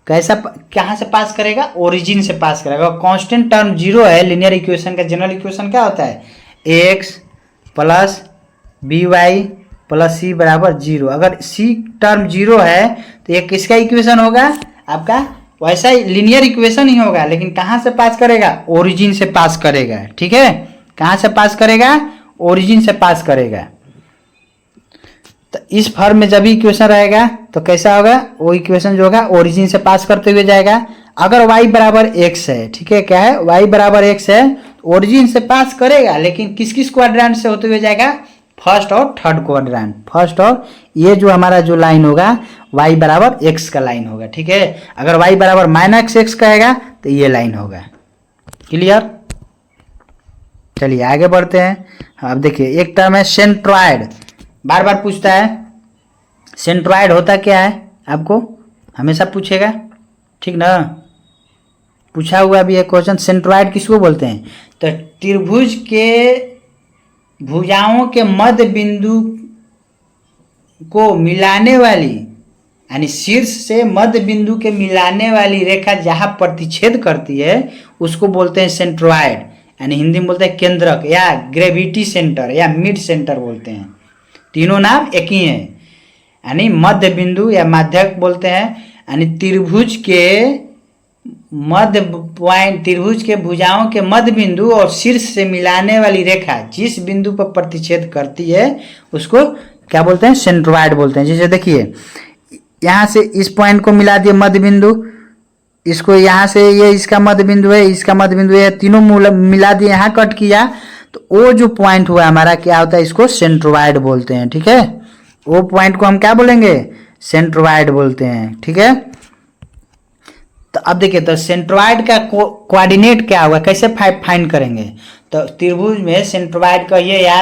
कैसा कहाँ से पास करेगा, ओरिजिन से पास करेगा। कांस्टेंट टर्म जीरो है, लीनियर इक्वेशन का जनरल इक्वेशन क्या होता है, x plus b y plus c बराबर जीरो। अगर सी टर्म जीरो है तो ये किसका इक्वेशन होगा, आपका वैसा ही लीनियर इक्वेशन ही होगा, लेकिन कहाँ से पास करेगा, ओरिजिन से पास करेगा। ठीक है, कहाँ से पास करेगा, ओरिजिन से पास करेगा। तो इस फॉर्म में जब इक्वेशन रहेगा तो कैसा होगा, वो इक्वेशन जो होगा ओरिजिन से पास करते हुए जाएगा। अगर y बराबर x है, ठीक है, क्या है, y बराबर x है, ओरिजिन से पास करेगा, लेकिन किस किस क्वाड्रेंट से होते हुए जाएगा, फर्स्ट और थर्ड क्वाड्रेंट। फर्स्ट और ये जो हमारा जो लाइन होगा y बराबर x का लाइन होगा। ठीक है, अगर y बराबर माइनस x कहेगा तो ये लाइन होगा। क्लियर, चलिए आगे बढ़ते हैं। अब देखिए एक टर्म है सेंट्रॉयड, बार बार पूछता है सेंट्रॉयड होता क्या है, आपको हमेशा पूछेगा, ठीक ना, पूछा हुआ भी है क्वेश्चन। सेंट्रॉयड किसको बोलते हैं, तो त्रिभुज के भुजाओं के मध्य बिंदु को मिलाने वाली, यानी शीर्ष से मध्य बिंदु के मिलाने वाली रेखा जहां प्रतिच्छेद करती है उसको बोलते हैं सेंट्रॉयड, यानी हिंदी में बोलते हैं केंद्रक या ग्रेविटी सेंटर या मिड सेंटर बोलते हैं। तीनों नाम एक ही है, यानी मध्य बिंदु या माध्यक बोलते हैं, यानी त्रिभुज के मध्य पॉइंट, त्रिभुज के भुजाओं के मध्य बिंदु और शीर्ष से मिलाने वाली रेखा जिस बिंदु पर प्रतिच्छेद करती है उसको क्या बोलते हैं, सेंट्रॉयड बोलते हैं। जैसे देखिए यहाँ से इस पॉइंट को मिला दिए मध्य बिंदु, इसको यहाँ से ये इसका मध्य बिंदु है, इसका मध्य बिंदु है, तीनों मिला दिए, यहाँ कट किया, तो वो जो पॉइंट हुआ हमारा क्या होता है, इसको सेंट्रॉयड बोलते हैं। ठीक है, वो पॉइंट को हम क्या बोलेंगे, सेंट्रॉयड बोलते हैं। ठीक है, तो अब देखिए तो सेंट्रॉयड का कोऑर्डिनेट क्या होगा, कैसे फाइंड करेंगे, तो त्रिभुज में सेंट्रॉयड कहिए या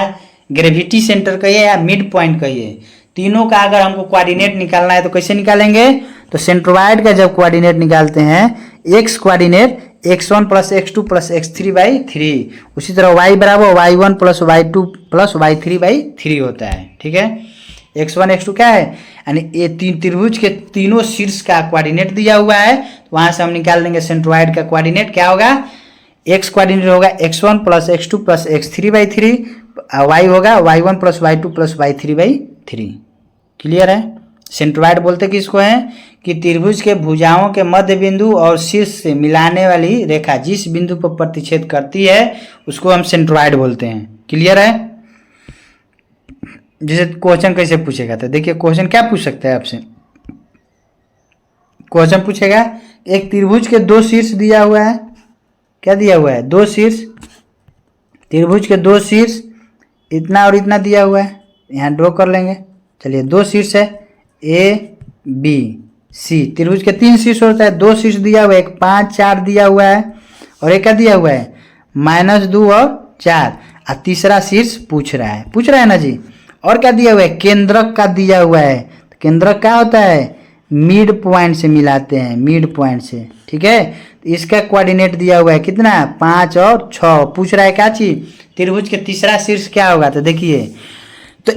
ग्रेविटी सेंटर कहिए या मिड पॉइंट कहिए, तीनों का अगर हमको कोऑर्डिनेट निकालना है तो कैसे निकालेंगे, तो सेंट्रॉयड का जब कोऑर्डिनेट निकालते हैं, x coordinate x1 plus x2 plus x3 by 3, उसी तरह y बराबर y1 plus y2 plus y3 by 3 होता है। ठीक है, x1 x2 क्या है, यानी ये त्रिभुज के तीनों शीर्ष का कोऑर्डिनेट दिया हुआ है, तो वहां से हम निकाल देंगे सेंट्रॉयड का कोऑर्डिनेट क्या होगा, x कोऑर्डिनेट होगा x1 plus x2 plus x3 by 3, y होगा y1 plus y2 plus y3 by 3। Clear है, सेंट्रॉयड बोलते किसको है कि त्रिभुज के भुजाओं के मध्य बिंदु और शीर्ष से मिलाने वाली रेखा जिस बिंदु पर प्रतिच्छेद करती है उसको हम सेंट्रॉयड बोलते हैं। क्लियर है, जैसे क्वेश्चन कैसे पूछेगा, तो देखिए क्वेश्चन क्या पूछ सकता है आपसे, क्वेश्चन पूछेगा एक त्रिभुज के दो शीर्ष दिया हुआ है, क्या दिया हुआ है, दो शीर्ष, त्रिभुज के दो शीर्ष इतना और इतना दिया हुआ है, यहाँ ड्रॉ कर लेंगे। चलिए दो शीर्ष है ए बी सी, त्रिभुज के तीन शीर्ष होता है, दो शीर्ष दिया हुआ है, एक 5 4 दिया हुआ है और एक क्या दिया हुआ है -2 और 4, और तीसरा शीर्ष पूछ रहा है ना जी। और क्या दिया हुआ है, केंद्रक का दिया हुआ है, तो केंद्रक क्या होता है, मिड पॉइंट से मिलाते हैं, मिड पॉइंट से। ठीक है, तो इसका कोऑर्डिनेट दिया हुआ है कितना, 5 और 6, पूछ रहा है क्या चीज, त्रिभुज के तीसरा शीर्ष क्या होगा, तो देखिए तो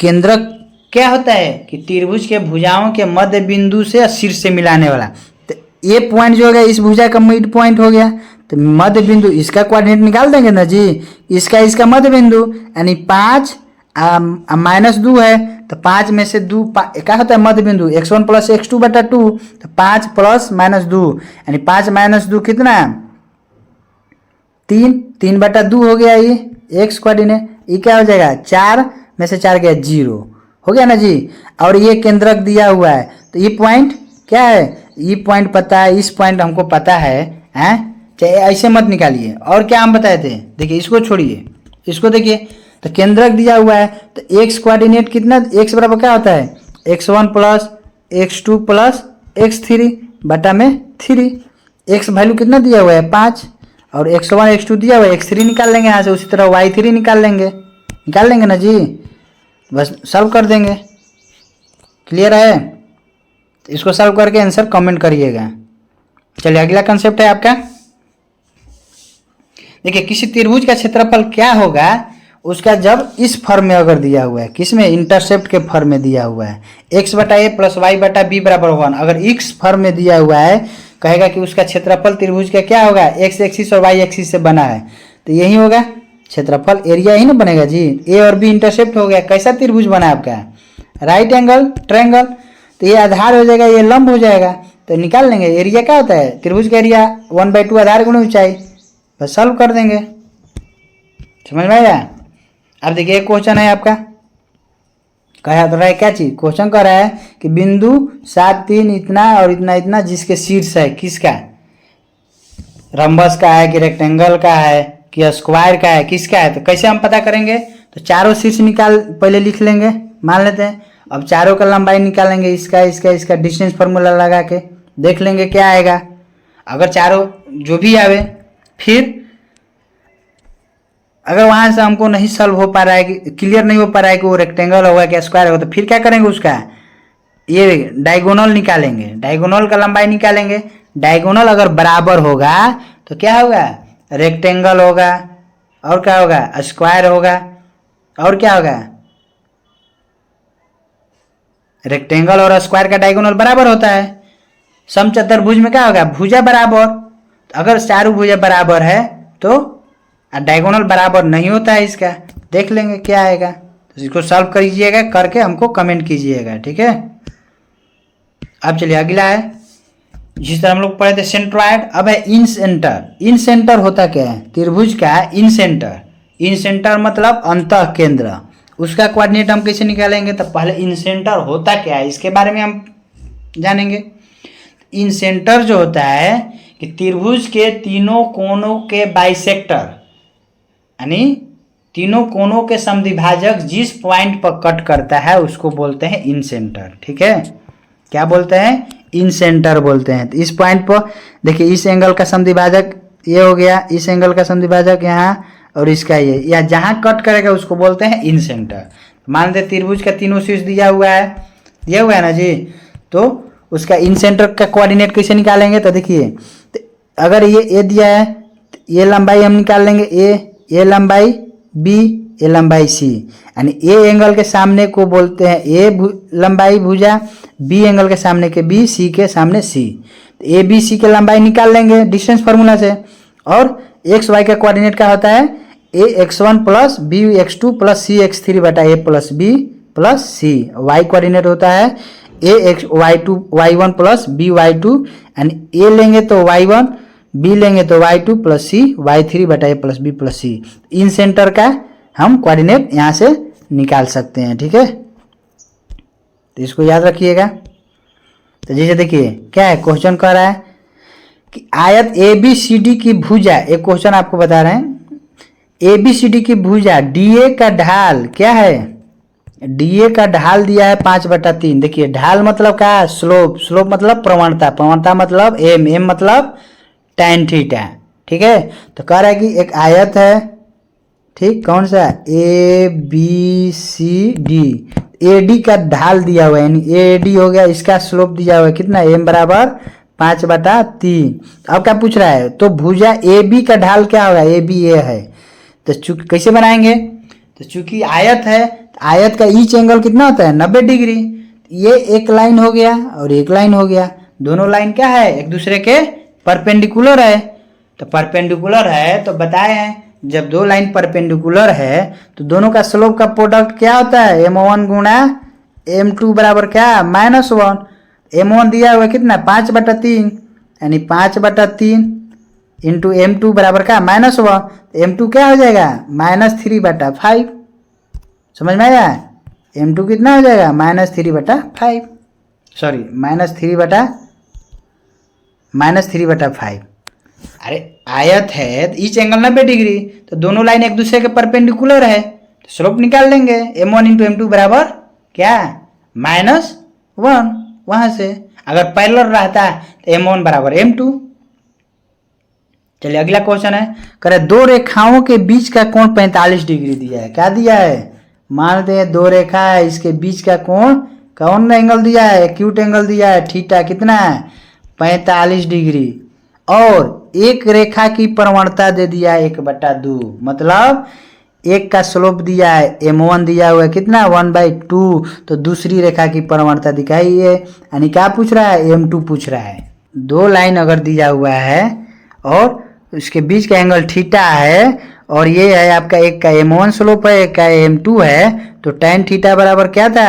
केंद्रक क्या होता है कि त्रिभुज के भुजाओं के मध्य बिंदु से शीर्ष से मिलाने वाला, तो ये पॉइंट जो होगा इस भुजा का मिड पॉइंट हो गया, तो मध्य बिंदु इसका कोऑर्डिनेट निकाल देंगे ना जी, इसका मध्य बिंदु यानी 5 -2 है, तो 5 में से 2 क्या होता है मध्य बिंदु, x1 प्लस x2 बटा 2, तो 5 प्लस -2 यानी 5 -2 कितना 3, 3 बटा 2 हो गया, ये x कोऑर्डिनेट, ये क्या हो जाएगा 4 में से 4 गया 0 हो गया ना जी। और ये केंद्रक दिया हुआ है, तो ये पॉइंट क्या है, ये पॉइंट पता है, इस पॉइंट हमको पता है, हैं, चाहे ऐसे मत निकालिए। और क्या हम बताए थे, देखिए इसको छोड़िए, इसको देखिए, तो केंद्रक दिया हुआ है, तो x कोऑर्डिनेट कितना, x बराबर क्या होता है x1 plus x2 plus x3 बटा में 3, x वैल्यू कितना दिया हुआ है 5, और x1 x2 दिया हुआ है, x3 निकाल लेंगे यहाँ से, उसी तरह y3 निकाल लेंगे ना जी, बस सॉल्व कर देंगे। क्लियर है, तो इसको सॉल्व करके आंसर कमेंट करिएगा। चलिए अगला कंसेप्ट है आपका, देखिए किसी त्रिभुज का क्षेत्रफल क्या होगा उसका जब इस फॉर्म में अगर दिया हुआ है, किसमें, इंटरसेप्ट के फॉर्म में दिया हुआ है, x बटा ए प्लस वाई बटा बी बराबर 1, अगर x फॉर्म में दिया हुआ है कहेगा कि उसका क्षेत्रफल त्रिभुज का क्या होगा, x एक्सिस और y एक्सिस से बना है, तो यही होगा क्षेत्रफल, एरिया ही ना बनेगा जी। ए और बी इंटरसेप्ट हो गया, कैसा त्रिभुज बना आपका, राइट एंगल ट्रायंगल, तो ये आधार हो जाएगा, ये लंब हो जाएगा, तो निकाल लेंगे। एरिया क्या होता है, त्रिभुज का एरिया 1/2 आधार गुणा ऊंचाई, बस सॉल्व कर देंगे। समझ में आया। अब देखिए एक क्वेश्चन है आपका, कहा रहा है क्या चीज, क्वेश्चन कह रहा है कि बिंदु 7 3 इतना और इतना इतना जिसके शीर्ष है, किसका, रंबस का है कि रेक्टेंगल का है कि स्क्वायर का है, किसका है, तो कैसे हम पता करेंगे, तो चारों शीर्ष निकाल पहले लिख लेंगे, मान लेते हैं। अब चारों का लंबाई निकालेंगे, इसका इसका इसका डिस्टेंस फार्मूला लगा के देख लेंगे क्या आएगा। अगर चारों जो भी आवे, फिर अगर वहां से हमको नहीं सॉल्व हो पा रहा है, कि क्लियर नहीं हो पा रहा है कि वो रेक्टेंगल होगा क्या स्क्वायर होगा, तो फिर क्या करेंगे, उसका ये डायगोनल निकालेंगे, डायगोनल का लंबाई निकालेंगे। डायगोनल अगर बराबर होगा तो क्या होगा, रेक्टेंगल होगा, और क्या होगा, स्क्वायर होगा, और क्या होगा, रेक्टेंगल और स्क्वायर का डायगोनल बराबर होता है। समचतुर्भुज में क्या होगा, भुजा बराबर, अगर चारों भुजा बराबर है तो डायगोनल बराबर नहीं होता है इसका, देख लेंगे क्या आएगा। तो इसको सॉल्व कीजिएगा, करके हमको कमेंट कीजिएगा, ठीक है। अब चलिए अगला है, जिस तरह हम लोग पढ़े थे सेंट्रॉइड, अब है इन सेंटर। इन सेंटर होता क्या है, त्रिभुज का इन सेंटर, इन सेंटर मतलब अंतः केंद्र, उसका कोऑर्डिनेट हम कैसे निकालेंगे, तो पहले इन सेंटर होता क्या है इसके बारे में हम जानेंगे। इन सेंटर जो होता है कि त्रिभुज के तीनों कोनों के बाइसेक्टर, यानी तीनों कोनों के समद्विभाजक जिस पॉइंट पर कट करता है उसको बोलते हैं इन सेंटर, ठीक है। क्या बोलते हैं, इन सेंटर बोलते हैं। तो इस पॉइंट पर देखिए, इस एंगल का समद्विभाजक ये हो गया, इस एंगल का समद्विभाजक यहाँ, और इसका ये, या जहाँ कट करेगा उसको बोलते हैं इन सेंटर। मान लेते त्रिभुज का तीनों शीर्ष दिया हुआ है ना जी, तो उसका इन सेंटर का कोऑर्डिनेट कैसे निकालेंगे, तो देखिए अगर ये दिया है, ये लंबाई हम निकाल लेंगे, ए लंबाई, बी ए लंबाई, सी, यानी ए एंगल के सामने को बोलते हैं ए लंबाई भुजा, बी एंगल के सामने के बी, सी के सामने सी, तो ए बी सी के लंबाई निकाल लेंगे डिस्टेंस फार्मूला से। और एक्स वाई का कोऑर्डिनेट क्या होता है, a x 1 plus b x 2 plus c x 3 बटा a plus b plus c. Y coordinate होता है a x y 2 y 1 plus b y 2, यानी ए लेंगे तो वाई 1, बी लेंगे तो वाई 2 प्लस सी वाई 3 बटा a plus b plus C. In centre का हम कोऑर्डिनेट यहाँ से निकाल सकते हैं, ठीक है। तो इसको याद रखिएगा। तो जैसे देखिए क्या है, क्वेश्चन कह रहा है कि आयत ए बी सी डी की भुजा, एक क्वेश्चन आपको बता रहे हैं, ए बी सी डी की भुजा डी ए का ढाल क्या है, डी ए का ढाल दिया है 5/3। देखिए ढाल मतलब क्या है, स्लोप, स्लोप मतलब प्रवणता, प्रवणता मतलब एम, एम मतलब tan थीटा, ठीक है। तो कह रहा है कि एक आयत है, ठीक, कौन सा, A B C D, A D का ढाल दिया हुआ है, यानी ए डी हो गया, इसका स्लोप दिया हुआ है कितना, एम बराबर 5/3। अब क्या पूछ रहा है, तो भुजा ए बी का ढाल क्या होगा, ए बी ए है, तो चूंकि कैसे बनाएंगे, तो चूंकि आयत है, आयत का ईच एंगल कितना होता है 90 डिग्री, ये एक लाइन हो गया और एक लाइन हो गया, दोनों लाइन क्या है, एक दूसरे के परपेंडिकुलर है। तो परपेंडिकुलर है तो बताए हैं, जब दो लाइन परपेंडिकुलर है तो दोनों का स्लोप का प्रोडक्ट क्या होता है, m1 गुणा m2 बराबर क्या, -1। m1 दिया हुआ कितना 5/3, यानी 5/3 इंटू m2 बराबर क्या -1, m2 क्या हो जाएगा -3/5। समझ में आया, m2 कितना हो जाएगा -3/5, सॉरी -3/5। अरे आयत है तो ईच एंगल 90 डिग्री, तो दोनों लाइन एक दूसरे के परपेंडिकुलर है, तो स्लोप निकाल लेंगे, m1 इंटू m2 बराबर क्या -1। वहां से अगर पैरेलल रहता तो m1 बराबर m2। चलिए अगला क्वेश्चन है, करे दो रेखाओं के बीच का कोण 45 डिग्री दिया है। क्या दिया है, मान लेते हैं दो रेखा है, इसके बीच का कोण कौन एंगल दिया है? एक्यूट एंगल दिया है थीटा, कितना है? 45 डिग्री। और एक रेखा की प्रवणता दे दिया है 1/2, मतलब एक का स्लोप दिया है m1 दिया हुआ है कितना? 1/2। तो दूसरी रेखा की प्रवणता दिखाई है, यानी क्या पूछ रहा है? m2 पूछ रहा है। दो लाइन अगर दिया हुआ है और उसके बीच का एंगल थीटा है और ये है आपका, एक का m1 स्लोप है, एक का m2 है, तो tan थीटा बराबर क्या था?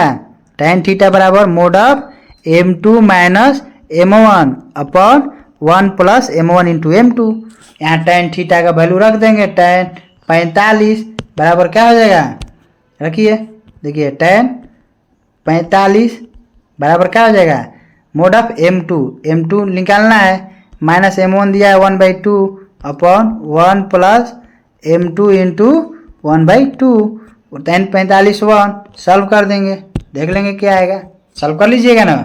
tan थीटा बराबर mode of m2 minus m1 upon 1 plus m1 into m2। यहाँ tan थीटा का वैल्यू रख देंगे, tan 45 बराबर क्या हो जाएगा? रखिए, देखिए tan 45 बराबर क्या हो जाएगा? मोड ऑफ m2 निकालना है, माइनस m1 दिया है 1/2 upon 1 plus m2 into 1/2। tan 45 1 solve कर देंगे, देख लेंगे क्या आएगा। सॉल्व कर लीजिएगा ना,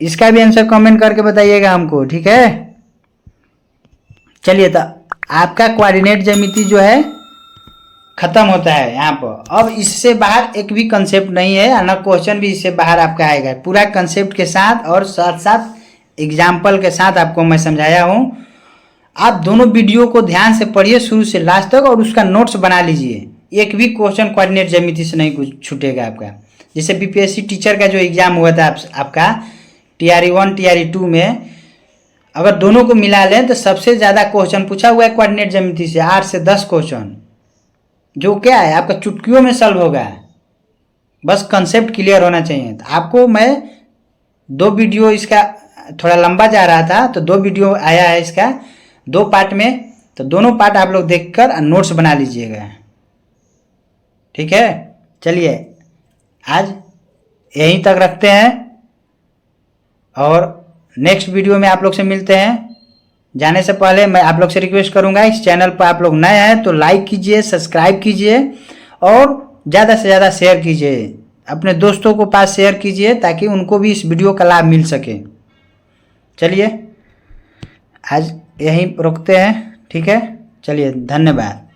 इसका भी आंसर कमेंट करके बताइएगा हमको, ठीक है। चलिए, तो आपका कोऑर्डिनेट ज्यामिति जो है खत्म होता है यहाँ पर। अब इससे बाहर एक भी कंसेप्ट नहीं है, ना क्वेश्चन भी इससे बाहर आपका आएगा। पूरा कंसेप्ट के साथ और साथ साथ एग्जाम्पल के साथ आपको मैं समझाया हूँ। आप दोनों वीडियो को ध्यान से पढ़िए शुरू से लास्ट तक और उसका नोट्स बना लीजिए। एक भी क्वेश्चन कोऑर्डिनेट ज्यामिति से नहीं कुछ छूटेगा आपका। जैसे बीपीएससी टीचर का जो एग्जाम हुआ था आपका TRE 1 TRE 2 में, अगर दोनों को मिला लें तो सबसे ज़्यादा क्वेश्चन पूछा हुआ है कोऑर्डिनेट ज्यामिति से, 8 से 10 क्वेश्चन, जो क्या है आपका चुटकियों में सॉल्व होगा। बस कंसेप्ट क्लियर होना चाहिए। तो आपको मैं 2 वीडियो, इसका थोड़ा लंबा जा रहा था तो 2 वीडियो आया है इसका 2 पार्ट में, तो दोनों पार्ट आप लोग देखकर नोट्स बना लीजिएगा, ठीक है। चलिए, आज यहीं तक रखते हैं और नेक्स्ट वीडियो में आप लोग से मिलते हैं। जाने से पहले मैं आप लोग से रिक्वेस्ट करूंगा, इस चैनल पर आप लोग नए हैं तो लाइक कीजिए, सब्सक्राइब कीजिए और ज़्यादा से ज़्यादा शेयर कीजिए, अपने दोस्तों को पास शेयर कीजिए ताकि उनको भी इस वीडियो का लाभ मिल सके। चलिए, आज यहीं रुकते हैं, ठीक है। चलिए, धन्यवाद।